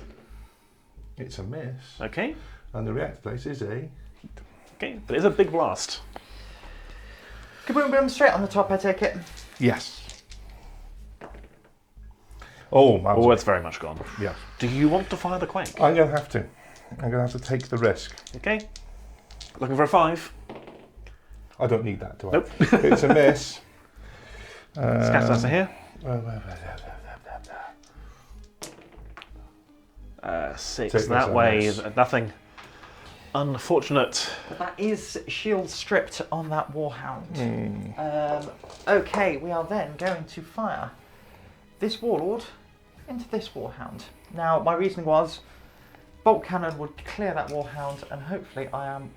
It's a miss. Okay, And the reactor dice is a... okay, but it is a big blast. Kaboom boom, straight on the top, I take it. Yes. Oh, man. Oh, it's very much gone. Yeah. Do you want to fire the Quake? I'm going to have to. I'm going to have to take the risk. Okay. Looking for a 5. I don't need that, do I? Nope. It's a miss. Scatter dice are here. 6. Take That this, way, nice. nothing. Unfortunate. But that is shield stripped on that Warhound. Okay, we are then going to fire this Warlord into this Warhound. Now, my reasoning was Bolt Cannon would clear that Warhound, and hopefully I am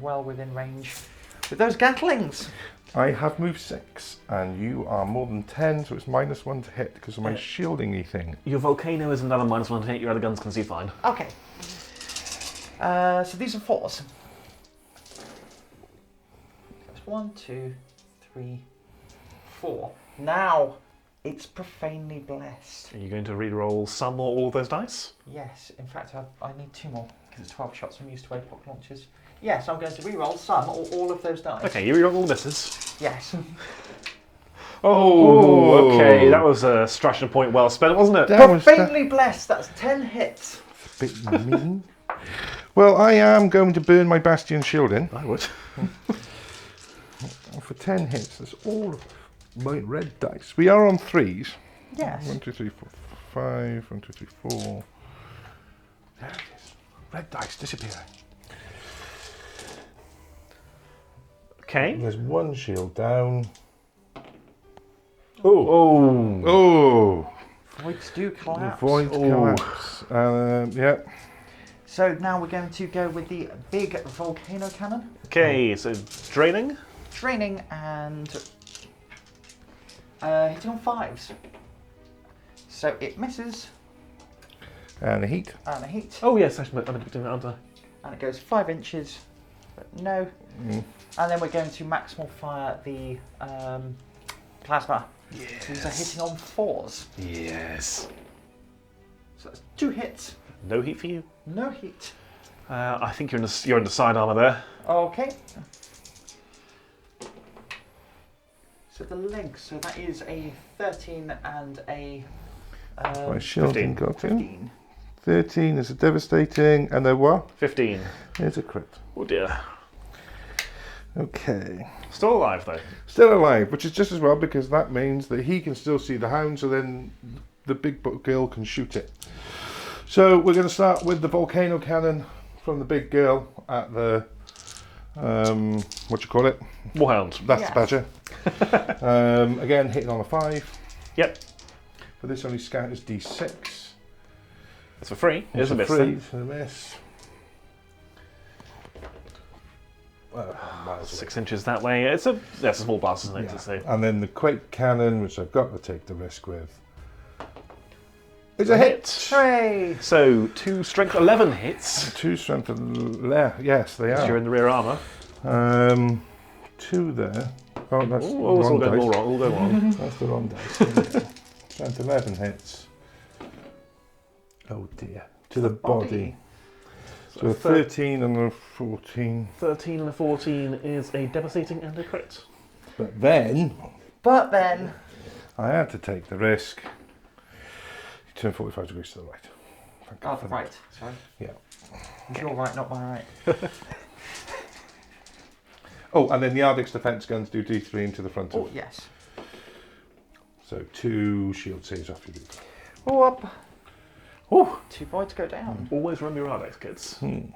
well within range with those Gatlings. I have moved 6, and you are more than 10, so it's -1 to hit because of my shielding-y thing. Your Volcano is another -1 to hit. Your other guns can see fine. Okay. So these are 4s. That's 1, 2, 3, 4. Now it's profanely blessed. Are you going to re-roll some or all of those dice? Yes, in fact I need 2 more because it's 12 shots. I'm used to APOC launches. Yes, I'm going to re-roll some or all of those dice. Okay, you re-roll all the misses. Yes. Oh, okay. That was a strategy point well spent, wasn't it? Profanely blessed. That's 10 hits. A bit mean. Well, I am going to burn my Bastion shielding. I would. For 10 hits, that's all of my red dice. We are on 3s. Yes. 1, 2, 3, 4, 5. 1, 2, 3, 4. There it is. Red dice disappearing. Okay. There's 1 shield down. Oh. Oh. Voids do collapse. Void collapse. Yeah. So now we're going to go with the big Volcano Cannon. Okay, so draining. Draining and hitting on 5s. So it misses. And a heat. And a heat. Oh yes, I'm going to be doing that under. And it goes 5 inches. But no. And then we're going to maximal fire the plasma. Yes. These are hitting on 4s. Yes. So that's 2 hits. No heat for you. No heat. I think you're in the side armor there. Okay. So the legs. So that is a 13 and a My shielding 15. got in. 15. 13 is a devastating, and a what? 15. It's a crit. Oh dear. Okay. Still alive though. Still alive, which is just as well because that means that he can still see the hound, so then the big girl can shoot it. So we're going to start with the Volcano Cannon from the big girl at the, what you call it? Warhound. That's Yes. the badger. Again, hitting on a 5. Yep. But this only scatters D6. It's for free. It's a miss. 3, then. so a miss. Miles away. 6 inches that way. It's a small blast, isn't it? Yeah. To say. And then the Quake Cannon, which I've got to take the risk with. It's a hit! Hooray! So 2 strength 11 hits. 2 strength yes, they You're are. in the rear armor. 2 there. Oh, that's the Oh, it's all wrong going dice. wrong. All going wrong. That's the wrong dice. Strength 11 hits. Oh dear. To the body. So a 13 and a 14. 13 and a 14 is a devastating and a crit. But then But then I had to take the risk. You turn 45 degrees to the right. Thank God oh, for right. that. Sorry. Yeah. It's your right, not my right. Oh, and then the Ardix defense guns do D3 into the front of. Oh yes. So 2 shield saves off your group. Oh up. Oh, 2 voids go down. always remember your Ardex, kids. And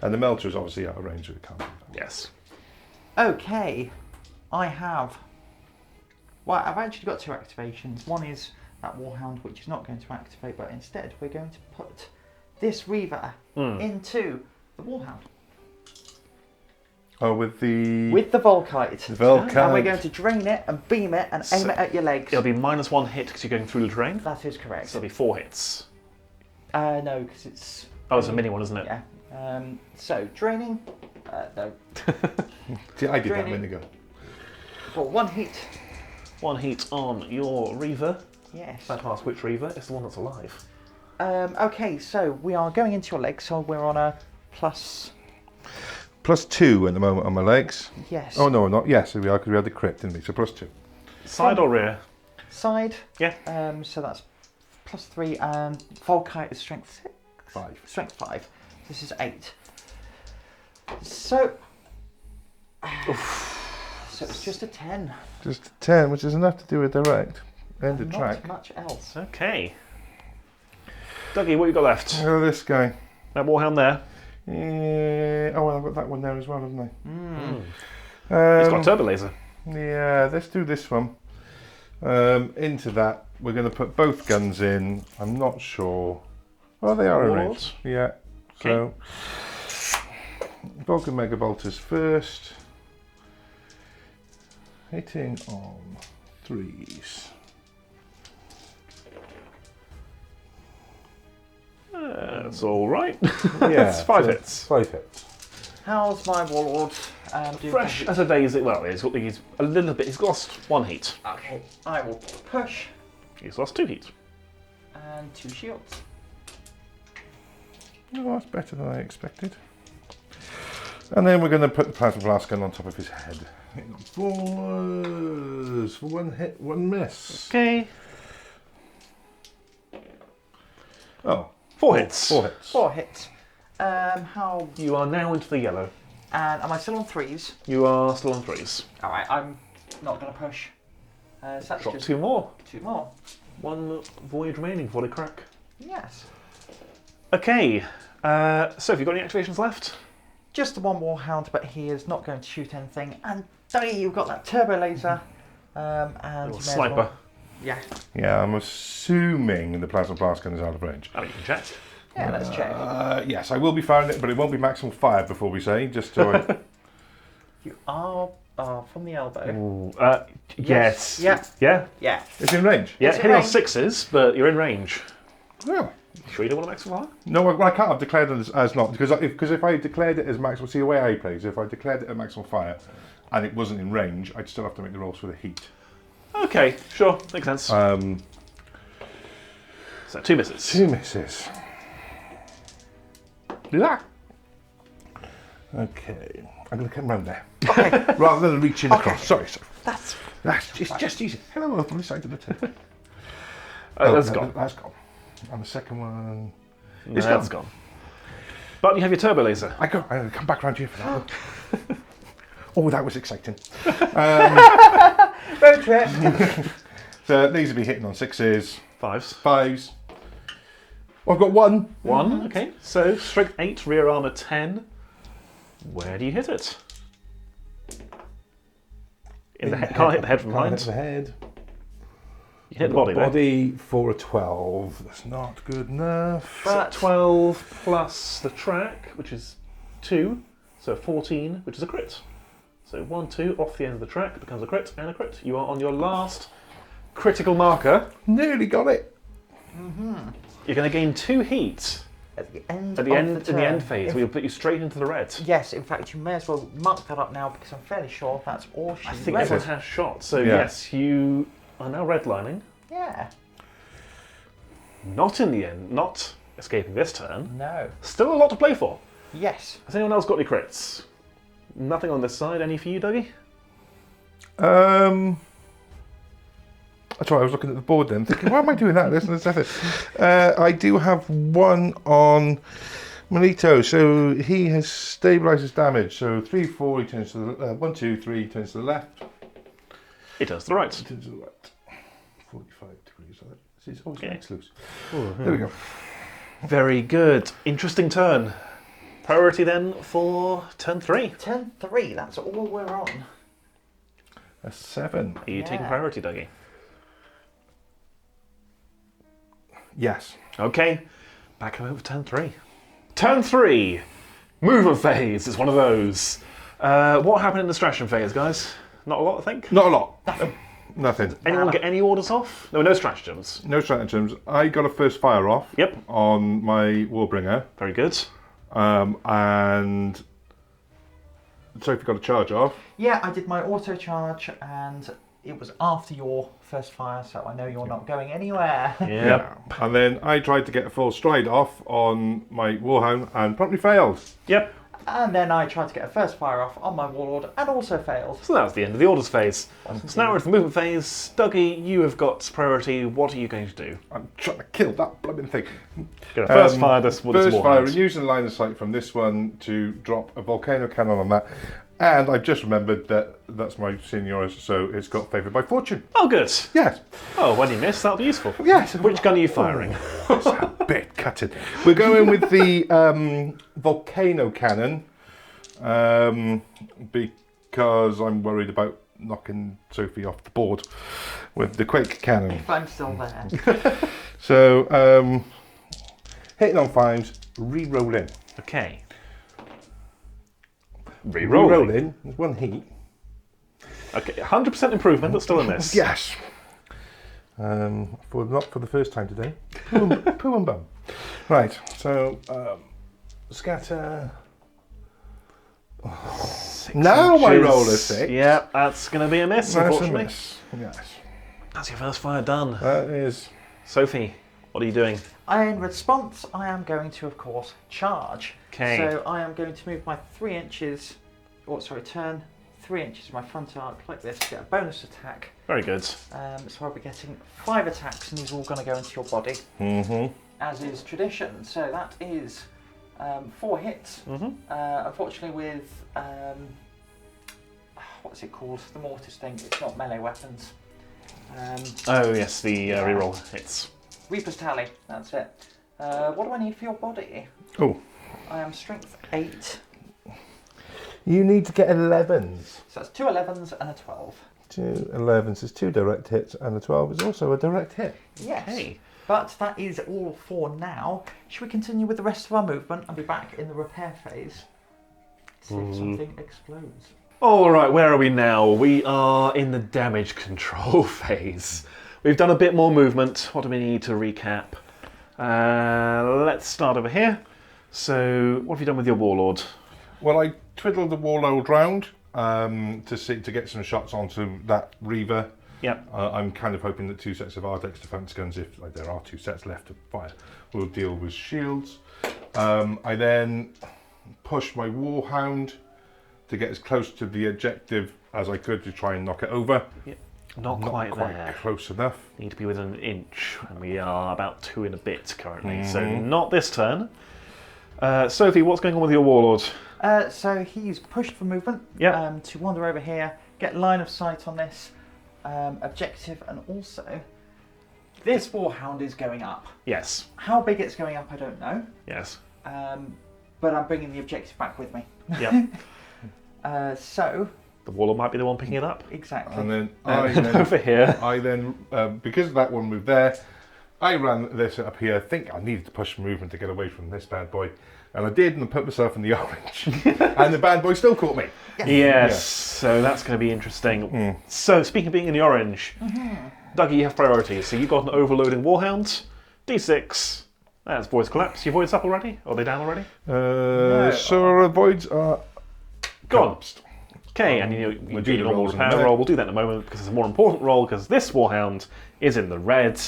the Melta is obviously out of range of the cannon. Yes. Okay. I have. Well, I've actually got 2 activations. One is that Warhound, which is not going to activate, but instead we're going to put this Reaver into the Warhound. Oh, with the Volkite. Vulcan. And we're going to drain it and beam it and aim it at your legs. It'll be -1 hit because you're going through the terrain. That is correct. So it'll be 4 hits. No, because it's... Oh, it's a mini one, isn't it? Yeah. So, draining... no. See, I did that a Draining. minute ago. For 1 hit. 1 hit on your Reaver. Yes. That asks which Reaver is the one that's alive. Okay, so we are going into your legs, so we're on a plus... +2 at the moment on my legs. Yes. Oh no, not yes. We are because we had the crit, didn't we? So +2. Side or rear? Side. Yeah. So that's +3, and Volkite is strength 6? 5. Strength 5. This is 8. So... so it's just a 10. Just a 10, which is enough to do a direct end of Not track. much else. Okay. Duggie, what you got left? Oh, this guy. That Warhound there. Yeah. Oh, well, I've got that one there as well, haven't I? He's got a turbo laser. Yeah, let's do this one. Into that, we're going to put both guns in. I'm not sure. Oh, they are in range. Yeah. So, Vulcan Megabolters first. Hitting on 3s. That's all right. Yeah, it's 5 hits. 5 hits. How's my Warlord? Fresh as a daisy. Well, he's a little bit. He's lost 1 heat. Okay, I will push. He's lost 2 heat. And 2 shields. Oh, that's better than I expected. And then we're going to put the plasma blast gun on top of his head. Hitting on 4s for 1 hit, 1 miss. Okay. Oh. 4 hits. 4 hits. 4 hits. How? You are now into the yellow. And am I still on 3s? You are still on 3s. Alright, I'm not going to push. So that's Drop just 2 more. 2 more. 1 void remaining before they crack. Yes. Okay. So have you got any activations left? Just the one Warhound, but he is not going to shoot anything. And Duggie, you've got that turbo laser. And you may as Sniper. well- Yeah. Yeah, I'm assuming the plasma blast gun is out of range. I mean, you can check. Yeah, let's check. Yes, I will be firing it, but it won't be maximum fire before we say, just so You are from the elbow. Ooh, yes. Yeah. Yeah? Yeah. It's in range. Yeah, It's in hitting on range. 6s, but you're in range. Well, Sure you don't want a maximum fire? no, I can't have declared it as not, because if I declared it as maximum, see the way I play is if I declared it at maximum fire and it wasn't in range, I'd still have to make the rolls for the heat. Okay, sure. Makes sense. So 2 misses. 2 misses. Do that. Okay, I'm going to come round there. Okay. Rather than reaching across. Sorry. That's It's just easy. Hello, on the side of the table. That's gone. That's gone. And the second one... No, that's gone. But you have your turbo laser. I'll come back round here for that one. Oh, that was exciting. road trip. So these will be hitting on 6s, 5s. 5s. Well, I've got 1. 1, okay. So strength 8, rear armour 10. Where do you hit it? In the head. Can't hit the head from behind. Hit the head. You hit the body, though. Body for a 12. That's not good enough. But 12 plus the track, which is 2, so 14, which is a crit. So 1, 2 off the end of the track becomes a crit and a crit. You are on your last critical marker. Nearly got it. You're going to gain 2 heat At the end at the of end the in the turn. end phase. We'll put you straight into the red. Yes, in fact, you may as well mark that up now because I'm fairly sure that's all she I think read. everyone has shot. So Yeah. yes, you are now redlining. Yeah. Not in the end. Not escaping this turn. No. Still a lot to play for. Yes. Has anyone else got any crits? Nothing on this side. Any for you, Dougie? That's why I was looking at the board then, thinking, why am I doing that? This and this. I do have 1 on Manito, so he has stabilised his damage. So 3, 4, he turns to the 1, 2, 3, he turns to the left. He turns to the right. He turns to the right. 45 degrees. It's always Okay. legs loose. There we go. Very good. Interesting turn. Priority then for turn 3. Turn 3, that's all we're on. A 7. Are you taking Yeah. priority, Dougie? Yes. Okay. Back over turn 3. Turn 3. Movement phase is one of those. What happened in the distraction phase, guys? Not a lot, I think. Not a lot. Nothing. Anyone get any orders off? There were no stratagems. No stratagems. I got a first fire off Yep. on my Warbringer. Very good. And Sophie got a charge off. Yeah, I did my auto charge and it was after your first fire, so I know you're not going anywhere. Yep. And then I tried to get a full stride off on my Warhound and promptly failed. Yep. And then I tried to get a first fire off on my Warlord and also failed. So that was the end of the orders phase. So now we're at the movement phase. Dougie, you have got priority. What are you going to do? I'm trying to kill that blooming thing. Gonna first fire this with First this fire, Warhound. and using the line of sight from this one to drop a volcano cannon on that. And I've just remembered that that's my seniors, so it's got favoured by fortune. Oh, good. Yes. Oh, when you miss, that'll be useful. Yes. Which gun are you firing? bit cutting. We're going with the Volcano cannon because I'm worried about knocking Sophie off the board with the Quake cannon. If I'm still there. So, hitting on 5s, re-rolling. Okay. Re-rolling, there's one heat. Okay, 100% improvement, but still a miss. Yes. Not for the first time today. Poo and bum. Right, so scatter. Now I roll a 6. Yeah, that's going to be a miss, unfortunately. Miss. Yes. That's your first fire done. That is. Sophie, what are you doing? In response, I am going to, of course, charge. Okay. So I am going to move my 3 inches, turn 3 inches of my front arc like this, get a bonus attack. Very good. So I'll be getting 5 attacks, and these are all going to go into your body, as is tradition. So that is 4 hits. Unfortunately, with what's it called? The Mortis thing. It's not melee weapons. Oh yes, the reroll hits. Reaper's Tally. That's it. What do I need for your body? Oh. I am strength 8. You need to get 11s. So that's 2 11s and a 12. 2 11s is 2 direct hits, and the 12 is also a direct hit. Yes. Hey. But that is all for now. Should we continue with the rest of our movement and be back in the repair phase? See if something explodes. Alright, where are we now? We are in the damage control phase. We've done a bit more movement. What do we need to recap? Let's start over here. So, what have you done with your Warlord? Well, I twiddled the Warlord round to get some shots onto that Reaver. Yep. I'm kind of hoping that 2 sets of Ardex defense guns, if there are 2 sets left to fire, will deal with shields. I then pushed my Warhound to get as close to the objective as I could to try and knock it over. Yep. Not quite there. Close enough. Need to be within an inch, and we are about 2 and a bit currently. So not this turn. Sophie, what's going on with your Warlord? So he's pushed for movement Yep. to wander over here, get line of sight on this objective, and also this Warhound is going up. Yes. How big it's going up, I don't know. Yes. But I'm bringing the objective back with me. Yep. So The Warlord might be the one picking it up. exactly. And then Over here. I then because that one moved there, I ran this up here. Think I needed to push movement to get away from this bad boy, and I did, and I put myself in the orange, and the bad boy still caught me. Yes. So that's going to be interesting. So speaking of being in the orange, Duggie, you have priorities. So you've got an overloading Warhound, D6. That's voids collapse. Your voids up already? Are they down already? So our voids are Gone. collapsed. Okay, and you we'll do do your the normal rolls in a repair minute. roll. We'll do that in a moment because it's a more important roll because this Warhound is in the red.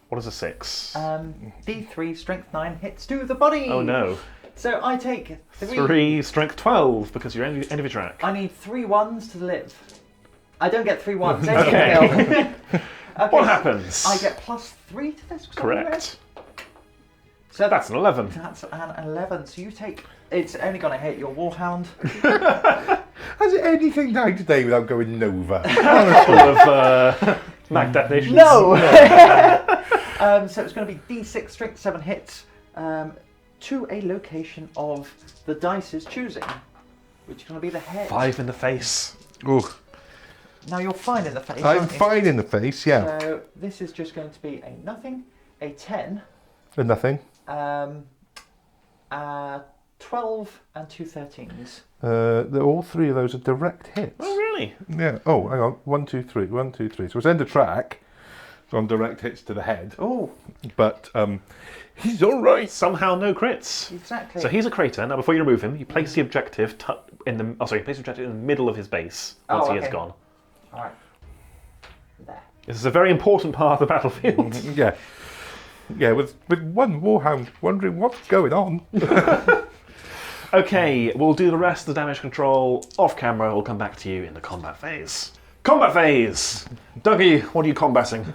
What is a 6? D3 strength 9 hits to the body. Oh no. So I take 3 strength 12 because you're end of your track. I need 3 1s to live. I don't get 3 1s. Okay. Okay, What happens? I get +3 to this. Correct. So That's an 11. That's an 11. So you take. It's only going to hit your Warhound. Has it anything died today without going Nova? Full of mag detonations. No. So it's going to be D6 strength 7 hits to a location of the dice's choosing, which is going to be the head. 5 in the face. Ooh, Now you're fine in the face. I'm aren't you? fine in the face. Yeah, So this is just going to be a nothing, a 10, and nothing. 12, and 2 13s. All 3 of those are direct hits. Oh really? Yeah. Oh, hang on. 1, 2, 3. 1, 2, 3. So it's end of track. So on direct hits to the head. Oh, But he's all right. Somehow no crits. exactly. So he's a crater. Now before you remove him, you place the objective in the middle of his base once he is okay. gone. All right. There. This is a very important part of the battlefield. Yeah. Yeah. With one Warhound wondering what's going on. Okay, we'll do the rest of the damage control off camera. We'll come back to you in the combat phase. Combat phase! Duggie, what are you combating?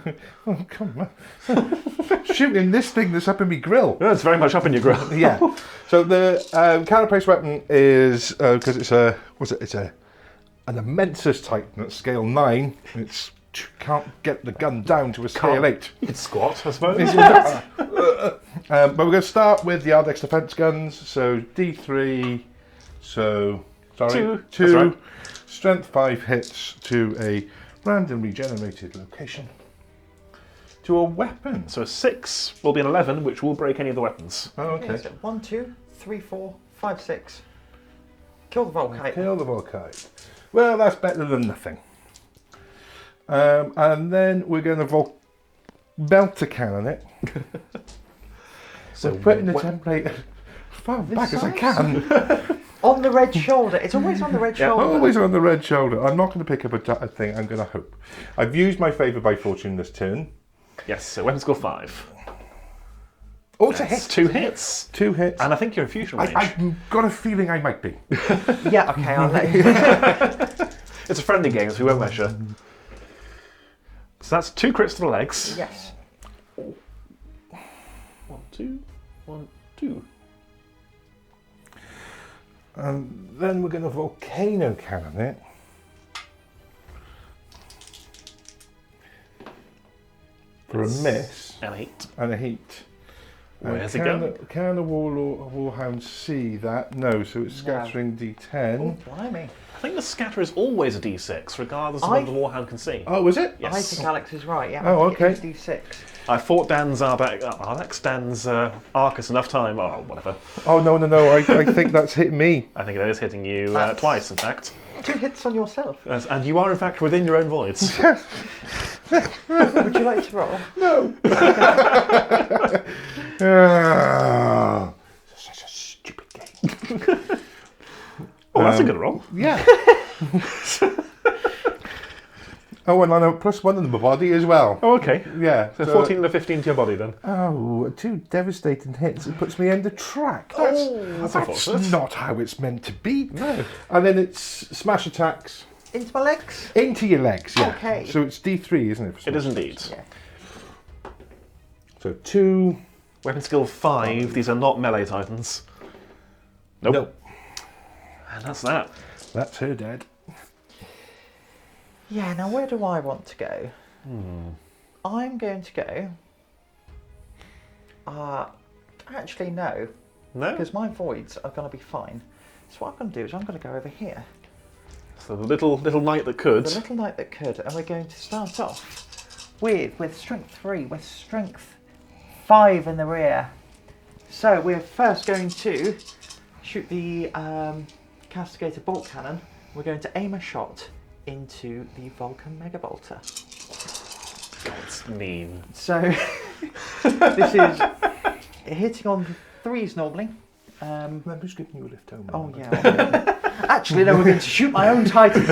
Oh, come on. Shooting this thing that's up in me grill. Oh, it's very much up in your grill. Yeah. So the carapace weapon is because it's an Nemesis Titan at scale 9. It's can't get the gun down to a scale 8. You could squat, I suppose. But we're going to start with the Ardex defense guns. So D3. So sorry, 2. That's right. Strength 5 hits to a randomly generated location. To a weapon. So 6 will be an 11, which will break any of the weapons. Oh, okay. So 1, 2, 3, 4, 5, 6. Kill the Volkite. Kill the Volkite. Well, that's better than nothing. And then we're going to Melta cannon it. So putting the template as far back as I can. On the red shoulder. It's always on the red shoulder. Always on the red shoulder. I'm not going to pick up a thing. I'm going to hope. I've used my Favoured by Fortune this turn. Yes, so weapon skill 5. Oh, it's a That's hit. 2 hits. 2 hits. And I think you're in fusion range. I've got a feeling I might be. Yeah, okay, I'll let you. It's a friendly game, so we won't measure. So that's 2 crits to the legs. Yes. 1, 2, 1, 2. And then we're going to Volcano cannon it. For a miss And 8. and a heat. Where's it can going? Can a Warhound see that? No, so it's scattering D10. Oh, blimey. I think the scatter is always a d6, regardless of I- what the Warhound can see. Oh, was it? Yes. I think Alex is right, yeah. Oh, I think it okay. is D6. I fought Dan's Dan's Arcus enough time. Oh, whatever. Oh, no. I think that's hit me. I think it is hitting you That's- twice, in fact. 2 hits on yourself. Yes, and you are, in fact, within your own voids. Would you like to roll? No. Ah, such a stupid game. Oh, that's a good roll. Yeah. Oh, and I know +1 in the body as well. Oh, okay. Yeah. So 14 and a 15 to your body, then. Oh, 2 devastating hits. It puts me under track. That's That's unfortunate. not how it's meant to be. No. And then it's smash attacks Into my legs? into your legs. Yeah. Okay. So it's D3, isn't it? It is indeed. Yeah. So 2. Weapon skill 5. These are not melee titans. Nope. Nope. And that's that. That's her dead. Yeah, now where do I want to go? I'm going to go... actually, no. No? Because my voids are going to be fine. So what I'm going to do is I'm going to go over here. So the little knight that could. The little knight that could. And we're going to start off with strength 3, with strength 5 in the rear. So we're first going to shoot the castigated bolt cannon. We're going to aim a shot into the Vulcan Megabolter. That's mean. So this is hitting on 3s normally. I'm just giving you a lift home. Oh yeah. Actually, no, we're going to shoot my own Titan.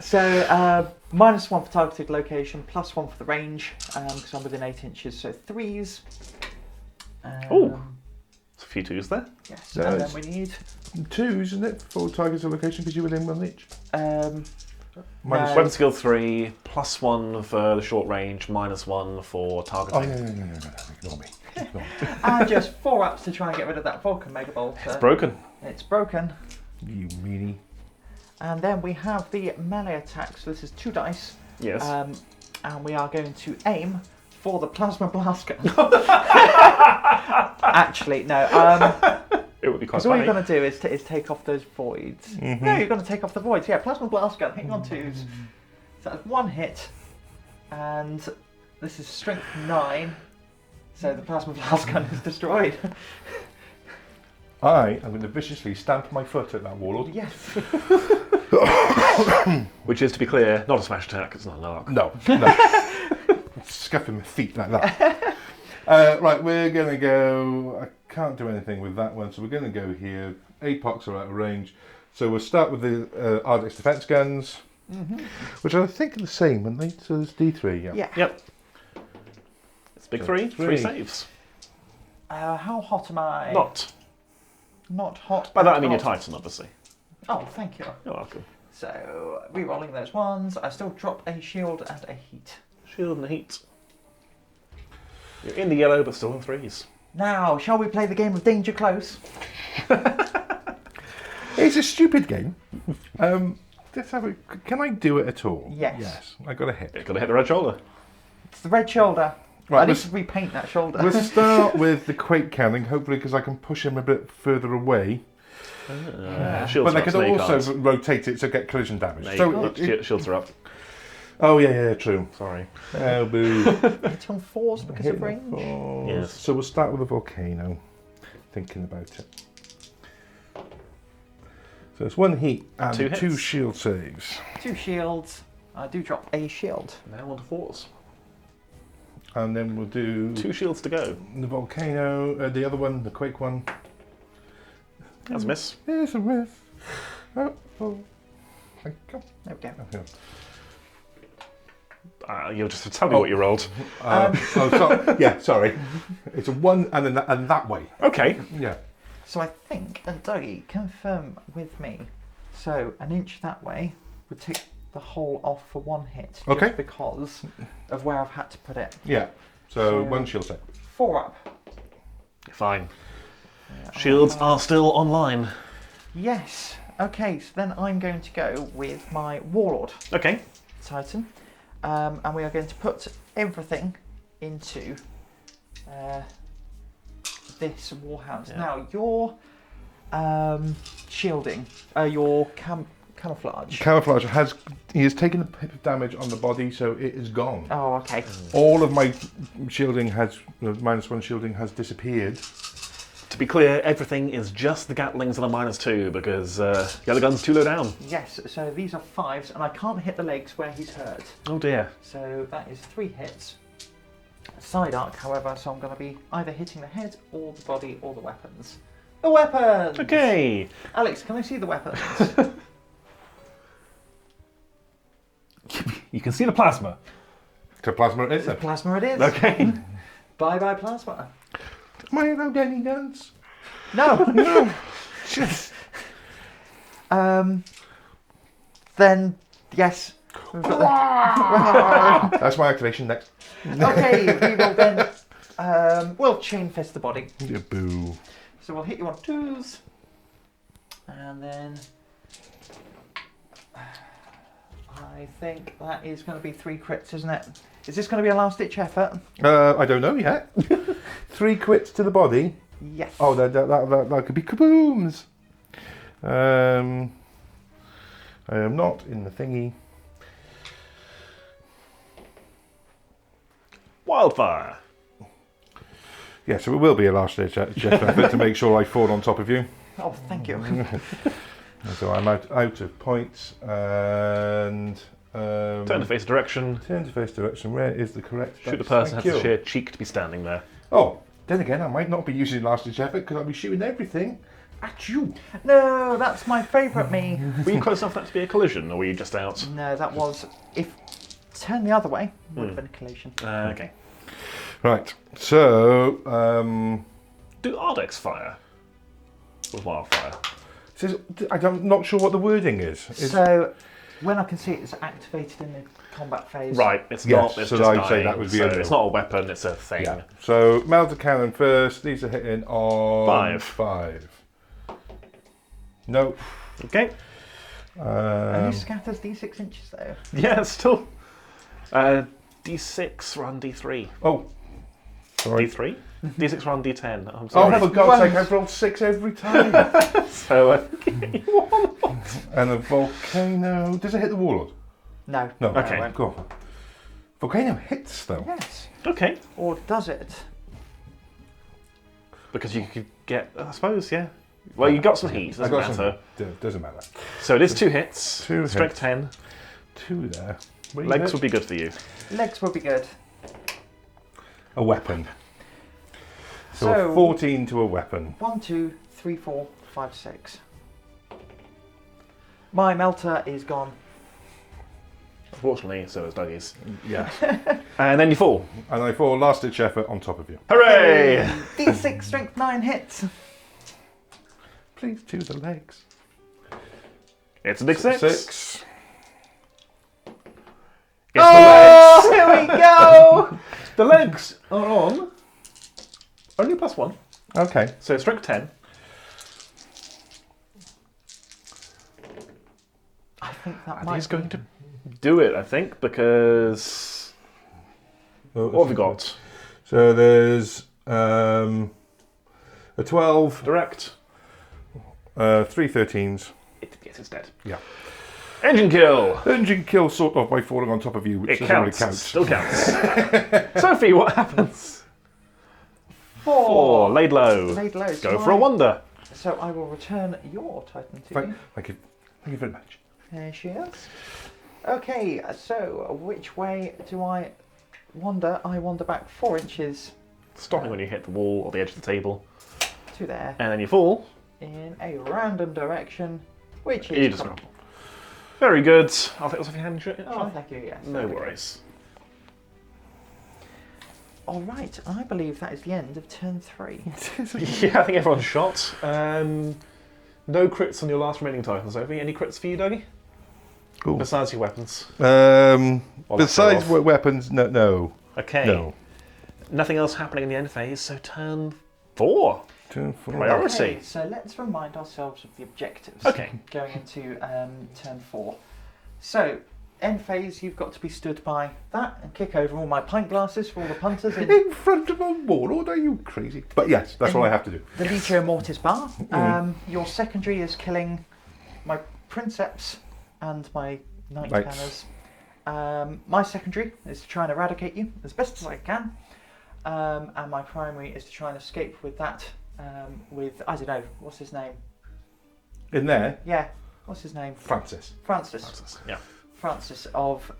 So -1 for targeted location, +1 for the range, because I'm within 8 inches. So 3s. Oh. There's a few 2s there. Yes. Nice. And then we need 2, isn't it? For targets of location because you're within 1 each. No. Weapon skill 3, +1 for the short range, -1 for targeting. Oh, no. Ignore me. Ignore me. and just 4 ups to try and get rid of that Vulcan Megabolter. It's broken. It's broken. You meanie. And then we have the melee attack. So this is 2 dice. Yes. And we are going to aim for the plasma blast gun. Actually, no. It would be quite Because all funny. you're going to do is take off those voids. No, you're going to take off the voids. Yeah, plasma blast gun, hitting on 2s. So that's 1 hit. And this is strength 9. So the plasma blast gun is destroyed. I am going to viciously stamp my foot at that warlord. Yes. Which is, to be clear, not a smash attack. It's not an arc. No. Scuffing my feet like that. Right, we're going to go... I can't do anything with that one, so we're going to go here. Apox are out of range. So we'll start with the Ardex defense guns, which I think are the same, aren't they? So there's D3, yeah. Yeah. Yep. It's big So 3. 3. 3 saves. How hot am I? Not hot. by that I mean your hot. Titan, obviously. Oh, thank you. You're welcome. So, re-rolling those ones. I still drop a shield and a heat. Shield and heat. You're in the yellow, but still in 3s. Now, shall we play the game of Danger Close? It's a stupid game. let's have it. Can I do it at all? Yes. Yes. I got a hit. You've got to hit the red shoulder. It's the red shoulder. Right, I need to repaint that shoulder. We'll start with the Quake cannon, hopefully because I can push him a bit further away. Shields But I are up, could so you also can't. rotate it to get collision damage. No, you So can't. Shields are up. oh yeah, true. Sorry. Oh boo. Hit on 4s because Hit of my range. fours. Yes. So we'll start with a volcano. Thinking about it. So it's 1 heat and Two 2 hits. shield saves. 2 shields. I do drop a shield. Now on to 4s. And then we'll do 2 shields to go. the volcano, the other one, the Quake one. That's a miss. There's a miss. Oh. Thank you. There we go. You'll just tell me what you rolled. Sorry. It's a 1 and that way. Okay. Yeah. So I think, and Duggie, confirm with me. So an inch that way would take the hole off for 1 hit. Okay. Just because of where I've had to put it. Yeah. So 1 shield save. 4 up. Fine. Shields are still online. Yes. Okay, so then I'm going to go with my Warlord Okay. Titan. And we are going to put everything into this Warhound. Yeah. Now, your shielding, your camouflage. Camouflage he has taken a bit of damage on the body, so it is gone. Oh, okay. All of my shielding -1 shielding has disappeared. To be clear, everything is just the Gatlings and a -2 because the other gun's too low down. Yes, so these are 5s, and I can't hit the legs where he's hurt. Oh dear. So that is 3 hits. Side arc, however, so I'm going to be either hitting the head or the body or the weapons. The weapons! Okay. Alex, can I see the weapons? You can see the plasma. To plasma it is then. Plasma it is. Okay. Bye-bye plasma. Am I allowed any guns? No. No. Then, yes. We've got That's my activation next. okay, we will then... we'll chain fist the body. Yeah, boo. So we'll hit you on 2s. And then... I think that is going to be 3 crits, isn't it? Is this going to be a last-ditch effort? I don't know yet. 3 crits to the body. Yes. Oh, that could be kabooms. I am not in the thingy. Wildfire. Yeah, so it will be a last ditch effort to make sure I fall on top of you. Oh, thank you. So I'm out of points and Turn to face direction. turn to face direction. Where is the correct? Shoot the dice? person has Thank the you. sheer cheek to be standing there. Oh, then again, I might not be using last ditch effort because I'll be shooting everything at you. No, that's my favourite me. Were you close enough for that to be a collision, or were you just out? No, that was... If turn the other way, would have been a collision. Okay. Right. So Do Ardex fire with wildfire? says I'm not sure what the wording is. So, when I can see it's activated in the combat phase. Right, it's Yes, not. It's so just I'd say dying, that would be so a no. it's not a weapon. It's a thing. Yeah. So Melta cannon first. These are hitting on 5. No. Okay. Only scatters D6 inches though. Yeah, it's still. D6 run D3. Oh. Sorry. D3. D6 run D10. I'm Oh, sorry. for God's sake! I've rolled 6 every time. So And a volcano. Does it hit the warlord? No. No. Okay. it won't. Cool. Volcano hits though. Yes. okay, Or does it? because you could get. I suppose, yeah. Well, you got some heat. I Doesn't got matter. some. Doesn't matter. So it is 2 hits. 2 Strength hits. 10. 2 there. Where you Legs hit? would be good for you. Legs would be good. A weapon. So, So- a 14 to a weapon. 1, 2, 3, 4, 5, 6. My Melta is gone. Unfortunately, so is Duggie's. Yeah. And then you fall. And I fall last ditch effort on top of you. Hooray! D6 strength 9 hits. Please choose the legs. It's a big 6. 6. It's Oh, here we go. the legs. The legs are on. Only +1. Okay. So strength 10. I think that And might he's be... going to do it, I think, because... what have we got? So there's a 12, Direct. 3 13s. Yes, it's dead. Yeah. Engine kill. Engine kill sort of by falling on top of you, which It doesn't really counts. count. Still counts. Sophie, what happens? 4. Laid low. Laid low. Go for a wonder. So I will return your Titan to you. Thank you. Thank you very much. There she is. Okay, so which way do I wander? I wander back 4 inches Stopping when you hit the wall or the edge of the table. to there And then you fall. in a random direction, which You is... just grapple. Very good. I'll take this off your hand. Oh, thank you, yes. No there we go. worries. All right, I believe that is the end of turn 3. Yeah, I think everyone's shot. No crits on your last remaining Titan, Sophie. Any crits for you, Duggie? Cool. Besides your weapons. Besides weapons, no. Okay. No. Nothing else happening in the end phase, so turn 4. Turn 4. Priority. Okay, so let's remind ourselves of the objectives Okay. going into turn 4. So, end phase, you've got to be stood by that and kick over all my pint glasses for all the punters in In front of a warlord? Are you crazy? But yes, that's what I have to do. the Legio Mortis bar. Your secondary is killing my Princeps and my Knight Knights. Canners. My secondary is to try and eradicate you as best as I can. And my primary is to try and escape with that, with, I don't know, what's his name? In there, Yeah, what's his name? Francis. Francis. Yeah. Francis of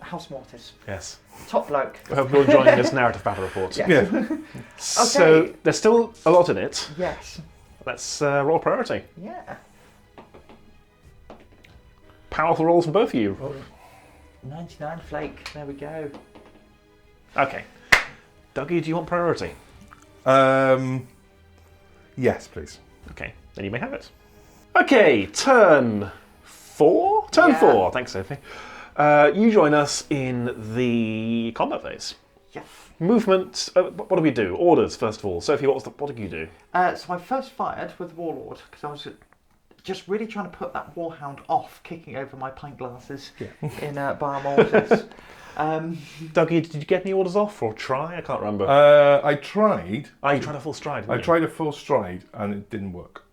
House Mortis. Yes. Top bloke. I hope you're enjoying this narrative battle report. Yeah. Yeah. So Okay. there's still a lot in it. Yes. Let's roll priority. Yeah. Powerful rolls from both of you. 99 flake. There we go. Okay. Duggie, do you want priority? Yes, please. Okay, then you may have it. Okay, turn 4? Turn Yeah. 4, thanks Sophie. You join us in the combat phase. Yes. Movement, what do we do? Orders, first of all. Sophie, what did you do? So I first fired with Warlord because I was just really trying to put that Warhound off, kicking over my pint glasses in Bar Mortis. Duggie, did you get any orders off or try? I can't remember. I tried. Oh, you tried a full stride, didn't I you? tried a full stride and it didn't work.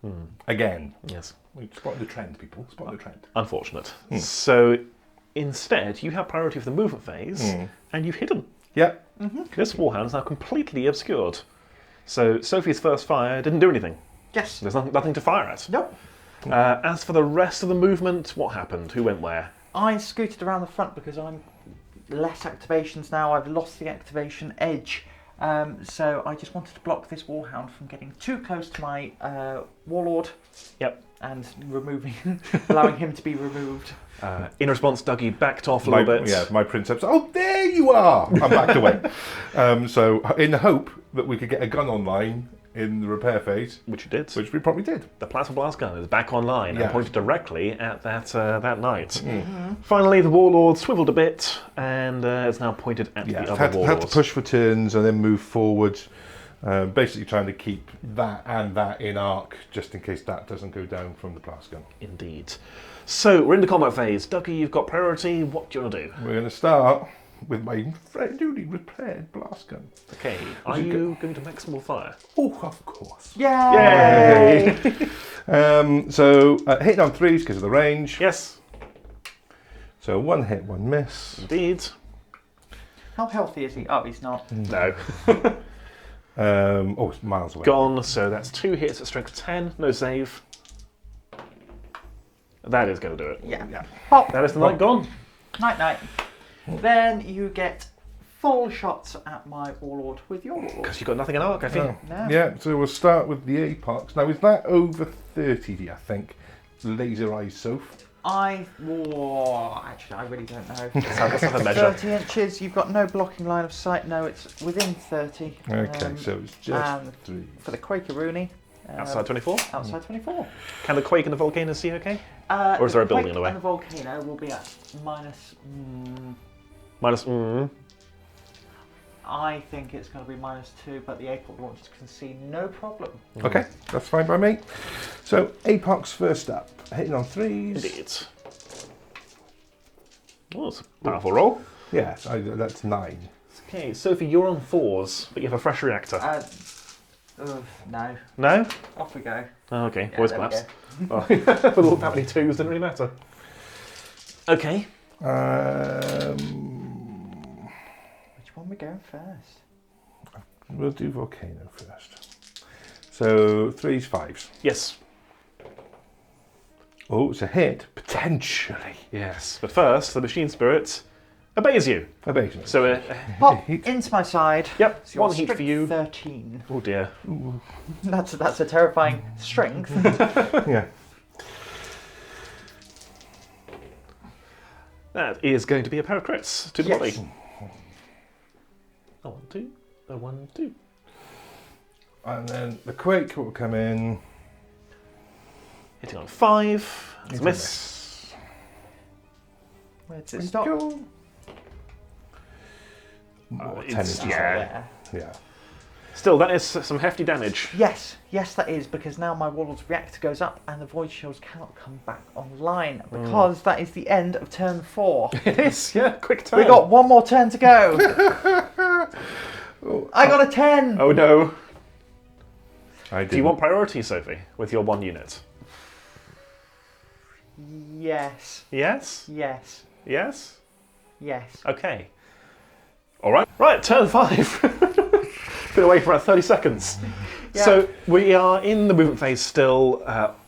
Again. Yes. We spotted the trend, people. Spotted the trend. Unfortunate. So instead, you have priority for the movement phase and you've hidden. Yeah. This Warhound is now completely obscured. So Sophie's first fire didn't do anything. Yes. There's nothing to fire at. Nope. As for the rest of the movement, what happened? Who went where? I scooted around the front because I'm less activations now. I've lost the activation edge. So I just wanted to block this Warhound from getting too close to my Warlord. Yep. And allowing him to be removed. In response, Duggie backed off a little bit. Yeah, my Princeps. Oh, there you are! I'm backed away. So, in the hope that we could get a gun online in the repair phase, Which you did. which we probably did. The plasma blast gun is back online Yeah. and pointed directly at that knight. Finally, the Warlord swiveled a bit and is now pointed at the other had Warlords. to push for turns and then move forward. Basically trying to keep that and that in arc, just in case that doesn't go down from the blast gun. Indeed. So, we're in the combat phase. Duggie, you've got priority. What do you want to do? We're going to start with my newly repaired blast gun. Okay, are you going to maximal fire? Oh, of course. Yay! So, hitting on 3s because of the range. Yes, So, 1 hit, 1 miss. indeed. How healthy is he? Oh, he's not. No. It's miles away. Gone, so that's 2 hits at strength 10, no save. That is going to do it. Yeah. Pop. That is the knight gone. Night night. Then you get full shots at my Warlord with your Warlord. Because you've got nothing in arc, I think. No. Yeah, so we'll start with the apox. Now, is that over 30, I think? Laser Eyes Soph? Actually, I really don't know. Let's have a measure. 30 inches, you've got no blocking line of sight. No, it's within 30. Okay, so it's just 3. For the Quaker Rooney. Outside 24? Outside 24. Can the Quake and the Volcano see okay? Or is there a building in the way? And the Volcano will be at minus... Minus, I think it's going to be -2, but the APOC launchers can see no problem. Okay, that's fine by me. So Apox first up, hitting on 3s. Indeed. Oh, it's a powerful roll. Yeah, that's 9. Okay, Sophie, you're on 4s, but you have a fresh reactor. No. No? Off we go. Oh, okay, Yeah, voice there we collapse. Oh, for all that many 2s, doesn't really matter. Okay. Which one we going first? We'll do Volcano first. So 3s, 5s. Yes. Oh, it's a hit, potentially. Yes. But first, the machine spirit obeys you. Evasion. So, Pop into my side. yep, So you're one heat for strength you. 13. Oh dear. That's a terrifying strength. Yeah. That is going to be a pair of crits to the Yes. body. A 1, 2. A 1, 2. And then the Quake will come in. Hitting on 5. That's a It's a miss. Where does it stop? Go. More It's- 10 yeah. Yeah. Still, that is some hefty damage. Yes, that is, because now my Warlord's reactor goes up and the Void Shields cannot come back online, because that is the end of turn 4. It is, yeah. Quick turn. We got one more turn to go. I got a 10. Oh no. I Do you want priority, Sophie, with your 1 unit? Yes, Yes? yes, Yes? yes. Okay. Alright. Right, turn 5. Been away for about 30 seconds. Yeah. So we are in the movement phase still.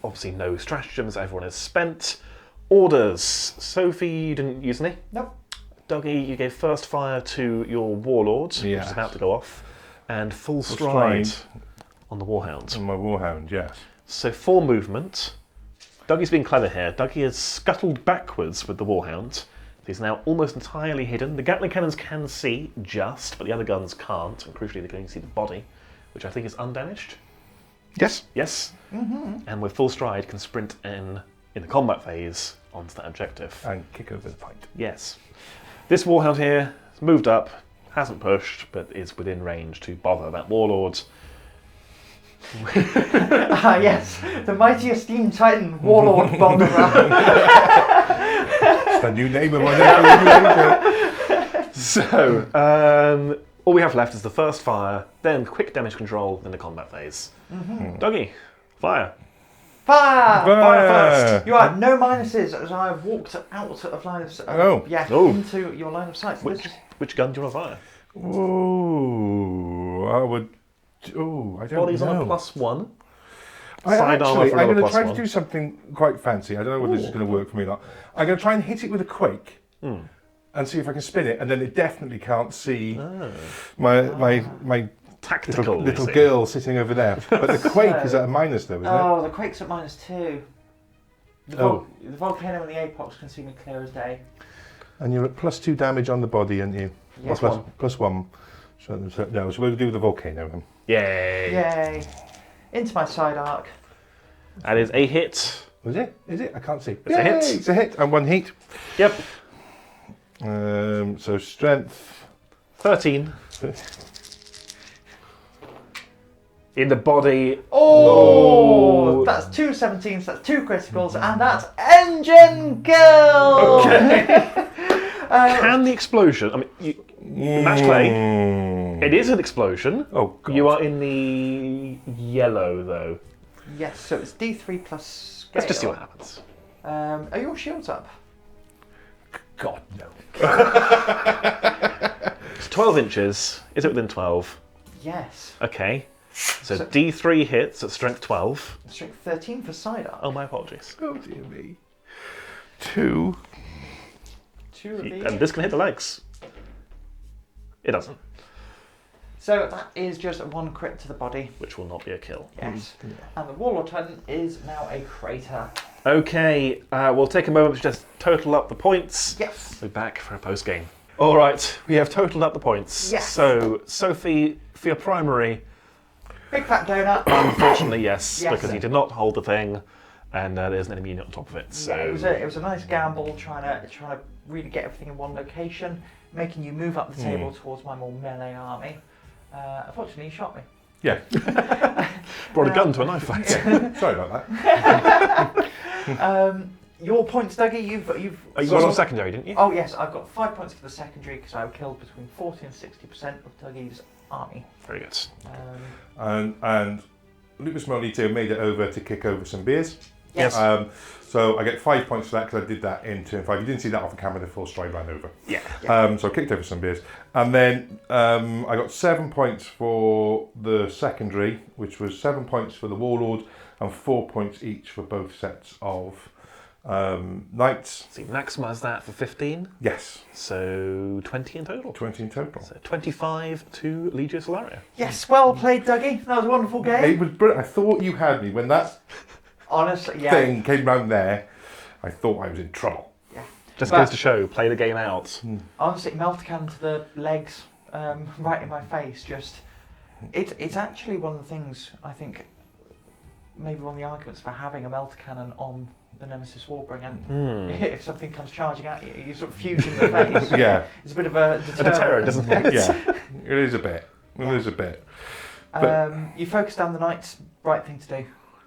Obviously no stratagems, everyone is spent. Orders. Sophie, you didn't use any? Nope. Duggie, you gave first fire to your Warlord, which Yes. is about to go off. And full stride on the Warhound. And my Warhound, yes. So 4 movement. Duggie's being clever here. Duggie has scuttled backwards with the Warhound. He's now almost entirely hidden. The Gatling cannons can see just, but the other guns can't. And crucially, they can only see the body, which I think is undamaged. Yes. Yes. And with full stride, can sprint in the combat phase onto that objective. And kick over the fight. Yes. This Warhound here has moved up, hasn't pushed, but is within range to bother that Warlord. Ah, yes, the mighty esteemed Titan Warlord Bomberer. It's the new name of my next. So, all we have left is the first fire, then quick damage control, then the combat phase. Duggie, fire. Fire! Fire first. You have no minuses as I have walked out of line of sight. Oh. Yeah, Oh. into your line of sight. So Which gun do you want to fire? Ooh, I would. Oh, I don't Body's know. on a +1. I Side armour for I'm another going to try +1. to do something quite fancy. I don't know whether this is going to work for me or not. I'm going to try and hit it with a Quake and see if I can spin it, and then it definitely can't see my Tactical. little you see. girl sitting over there. But the Quake is at a minus, though, isn't Oh, the Quake's at -2. The, Oh. the Volcano and the Apox can see me clear as day. it? And you're at +2 damage on the body, aren't you? Yes. +1. So we'll do the Volcano then. Yay. Yay. Into my side arc. That is a hit. Was it? Is it? I can't see. It's a hit. It's a hit and 1 heat. Yep. So strength. 13. In the body. Oh, that's 2 17s, that's 2 criticals, and that's Engine Kill! Okay. Can the explosion... I mean, match play. It is an explosion. Oh, God. You are in the yellow, though. Yes, so it's D3 plus scale. Let's just see what happens. Are your shields up? God, no. It's 12 inches. Is it within 12? Yes. Okay. So D3 hits at strength 12. Strength 13 for side arc. Oh, my apologies. Oh, dear me. 2. 2 of these. And this can hit the legs. It doesn't, So that is just 1 crit to the body. which will not be a kill. Yes. And the Warlord Titan is now a crater. Okay, we'll take a moment to just total up the points. Yes. We're back for a post game. All right, we have totaled up the points. Yes. So, Sophie, for your primary, Big fat donut. unfortunately, yes, Yes. because you did not hold the thing. and there's an enemy unit on top of it. So Yeah, it was a nice gamble trying to really get everything in one location, making you move up the table towards my more melee army. Unfortunately, he shot me. Yeah. brought a gun to a knife fight. Sorry about that. Your points, Duggie, you've You got some secondary, didn't you? Oh yes, I've got 5 points for the secondary because I killed between 40 and 60% of Duggie's army. Very good. And Lucas Molito made it over to kick over some beers. Yes. So I get 5 points for that because I did that in turn 5. You didn't see that off the camera, the full stride ran over. Yeah. So I kicked over some beers. And then I got 7 points for the secondary, which was 7 points for the Warlord and 4 points each for both sets of knights. So you maximise that for 15. Yes. So 20 in total. 20 in total. So 25 to Legio Solaria. Yes, well played, Duggie. That was a wonderful game. It was brilliant. I thought you had me when that Honestly, yeah. thing came round there. I thought I was in trouble. Yeah. Just But- goes to show, play the game out. Honestly, Melta cannon to the legs, right in my face. Just, it's actually one of the things I think. Maybe one of the arguments for having a Melta cannon on the Nemesis Warbringer. If something comes charging at you, you sort of fuse in the face. Yeah. It's a bit of a deterrent, isn't it? Yeah. It is a bit. It is a bit. You focus down the knights, right thing to do.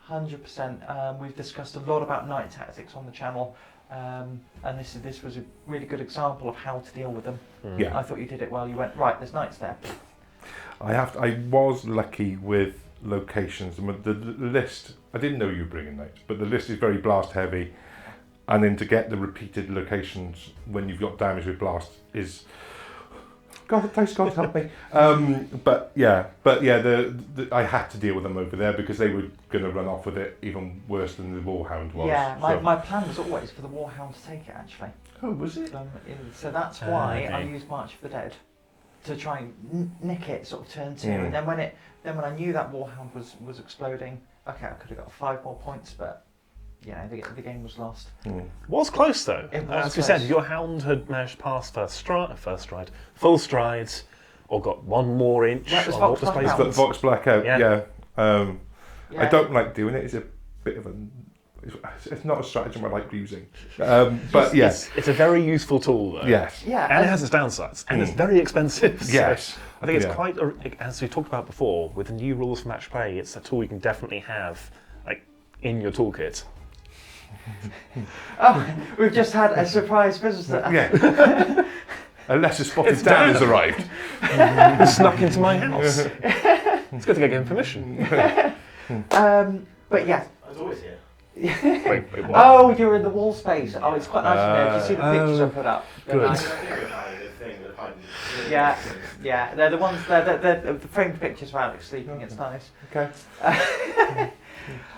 100%. We've discussed a lot about knight tactics on the channel, and this was a really good example of how to deal with them. Yeah. I thought you did it well. You went right. There's knights there. I was lucky with locations. The list, I didn't know you were bringing knights, but the list is very blast heavy, and then to get the repeated locations when you've got damage with blast is. God, thanks God, help me. But yeah, I had to deal with them over there because they were going to run off with it even worse than the Warhound was. Yeah, my plan was always for the Warhound to take it actually. Oh, was it? So that's why okay. I used March of the Dead to try and nick it, sort of turn 2, and then when I knew that Warhound was exploding, okay, I could have got 5 more points, but yeah, the game was lost. Was close though. It was As we said, close. your hound had managed to pass full strides, or got one more inch That was on Vox Mortis Blackout. placement. Vox Blackout, Yeah. yeah. Yeah. I don't like doing it. It's a bit of a. It's not a stratagem I like using. But yes, It's a very useful tool though. yes, Yeah, And it has its downsides, and it's very expensive. So yes. I think it's Yeah. quite, as we talked about before, with the new rules for match play, it's a tool you can definitely have in your toolkit. Oh, we've just had a surprise visitor. Yeah. A lesser spotted Dan has arrived. It snuck into my house. It's good to get given permission. But yeah. I was always here. Wait, what? Oh, you're in the wall space. Oh, it's quite nice in there. Do you see the pictures I put up? They're Good. nice. I think we're hiding this thing that hiding. Yeah, they're the ones. They're the framed pictures of Alex sleeping. It's nice. Okay.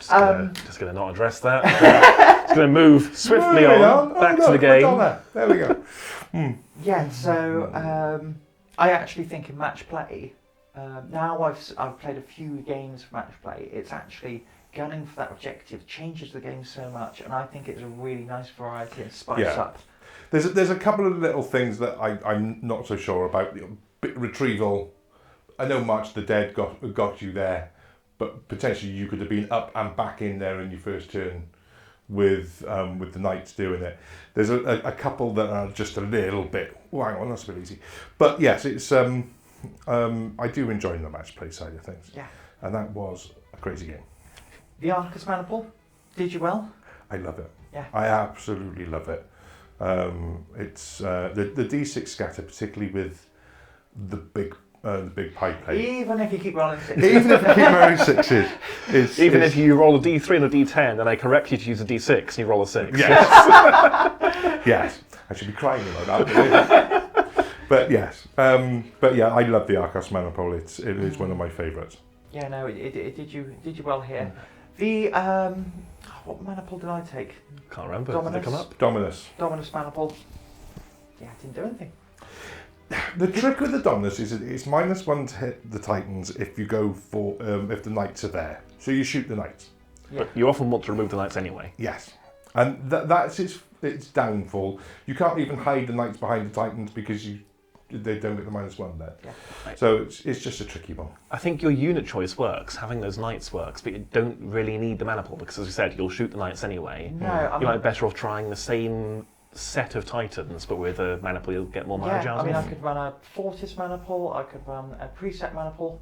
Just gonna not address that. Just gonna move swiftly Moving on Oh, back to look, the game. Madonna. There we go. Yeah. So I actually think in match play. Now I've played a few games of match play. It's actually gunning for that objective changes the game so much, and I think it's a really nice variety and spice Yeah. up. There's a couple of little things that I'm not so sure about. Bit retrieval. I know March of the Dead got you there, but potentially you could have been up and back in there in your first turn with the knights doing it. There's a couple that are just a little bit. Oh, hang on, that's a bit easy. But yes, it's I do enjoy the match play side of things. Yeah. And that was a crazy game. The Arcus Maniple, did you well? I love it. Yeah. I absolutely love it. It's the D6 scatter, particularly with the big pie plate. Even if you keep rolling 6. Even if you keep rolling 6s, Even if you roll a d3 and a d10, then I correct you to use a d6 and you roll a 6. yes, yes, I should be crying about that. But yes, but yeah, I love the Arcus Maniple. It is one of my favourites. Yeah, no, it did you well here. The what Maniple did I take? Can't remember. Did they Dominus. come up? Dominus. Maniple. Yeah, it didn't do anything. The trick with the Dominus is it's -1 to hit the Titans if you go for if the Knights are there. So you shoot the Knights. Yeah. But you often want to remove the knights anyway. Yes, and that's its downfall. You can't even hide the Knights behind the Titans because they don't get the -1 then. Yeah. Right. So it's just a tricky one. I think your unit choice works, having those knights works, but you don't really need the Maniple because, as you said, you'll shoot the knights anyway. No, I You mean, might be better off trying the same set of Titans, but with a Maniple you'll get more mana yeah, I mean, I jars. could run a Fortis Maniple, I could run a preset Maniple.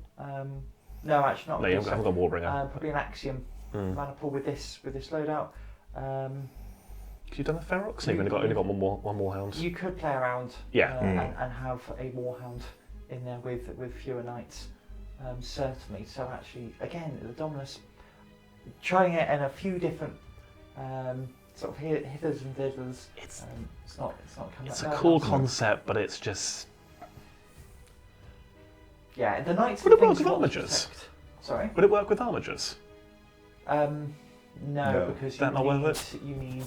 No, actually not. No, you haven't got Warbringer. Probably an Axiom Maniple with this loadout. Could you done a Ferox? No, you've only got one more hound. You could play around, Yeah. and have a Warhound in there with fewer knights, certainly. So actually, again, the Dominus, trying it in a few different sort of hitters and dithers. It's not coming. It's a cool concept, but it's just. Yeah, the knights. Would it work things with you want to armigers? protect. Sorry. Would it work with armigers? No, because That not worth you need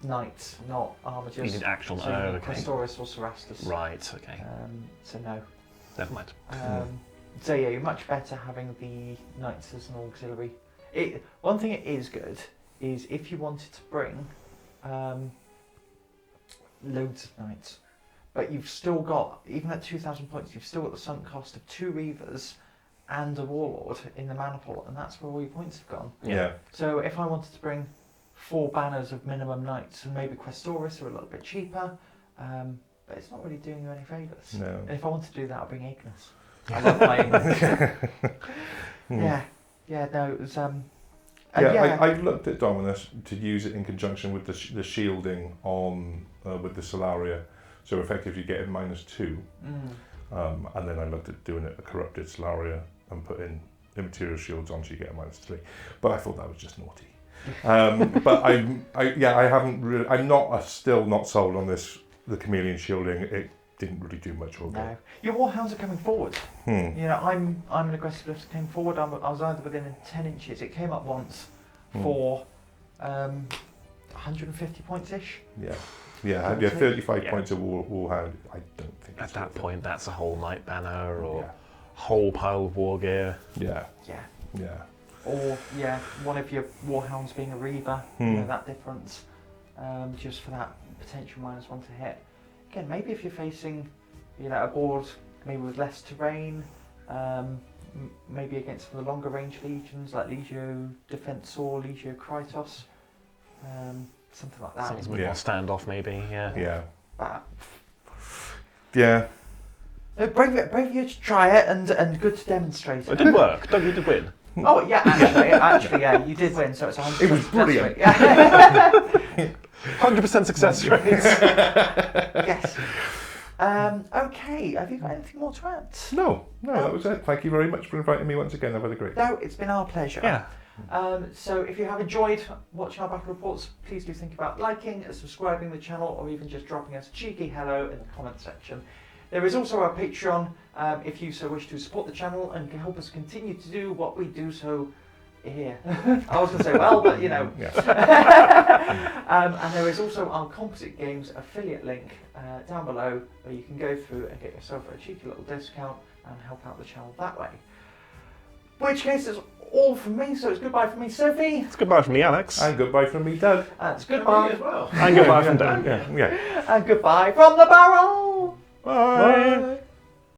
knights, not armigers. You need actual. So you need okay. Questoris or Cerastus. Right. Okay. So no. Never mind. So yeah, you're much better having the knights as an auxiliary. One thing it is good is if you wanted to bring loads of knights, but you've still got, even at 2,000 points, you've still got the sunk cost of 2 Reavers and a Warlord in the Maniple, and that's where all your points have gone. Yeah. So if I wanted to bring 4 banners of minimum knights, and maybe Questoris are a little bit cheaper, but it's not really doing you any favours. No. And if I want to do that, I'll bring Ignis. I love my Ignis. Yeah, no, it was... I looked at Dominus to use it in conjunction with the shielding on with the Solaria, so effectively you get it -2. And then I looked at doing it a corrupted Solaria and putting immaterial shields on, so you get a -3. But I thought that was just naughty. But I haven't really. Still not sold on this. The Cameleoline shielding. It didn't really do much all No, your Warhounds are coming forward. You know, I'm an aggressive lifter. Came forward. I was either within 10 inches. It came up once for 150 points ish. Yeah, 35 points of Warhound. I don't think At it's that worth it. point, that's a whole knight banner or whole pile of war gear. Yeah. Or one of your Warhounds being a Reaver. You know, that difference. Just for that potential -1 to hit. Again, maybe if you're facing, a board maybe with less terrain, maybe against some of the longer range legions like Legio Defensor, Legio Krytos, something like that. Something more standoff, maybe. Yeah. But Yeah. brave of you to try it and good to demonstrate It it. did work. Duggie did win. Oh yeah, actually, yeah, you did win. So it's 100%. It was brilliant. Yeah. 100% success rates. Yes. Okay, have you got anything more to add? No, that was it. Thank you very much for inviting me once again. I've had a great. No, it's been our pleasure. Yeah. So if you have enjoyed watching our battle reports, please do think about liking and subscribing to the channel, or even just dropping us a cheeky hello in the comment section. There is also our Patreon, if you so wish to support the channel and can help us continue to do what we do so here. I was going to say well, but you know. And there is also our Composite Games affiliate link down below, where you can go through and get yourself a cheeky little discount and help out the channel that way. In which case, it's all from me, so it's goodbye from me, Sophie. It's goodbye from me, Alex. And goodbye from me, Doug. And it's goodbye as well. And goodbye from Dan. Yeah. And goodbye from the barrel. Bye. Bye.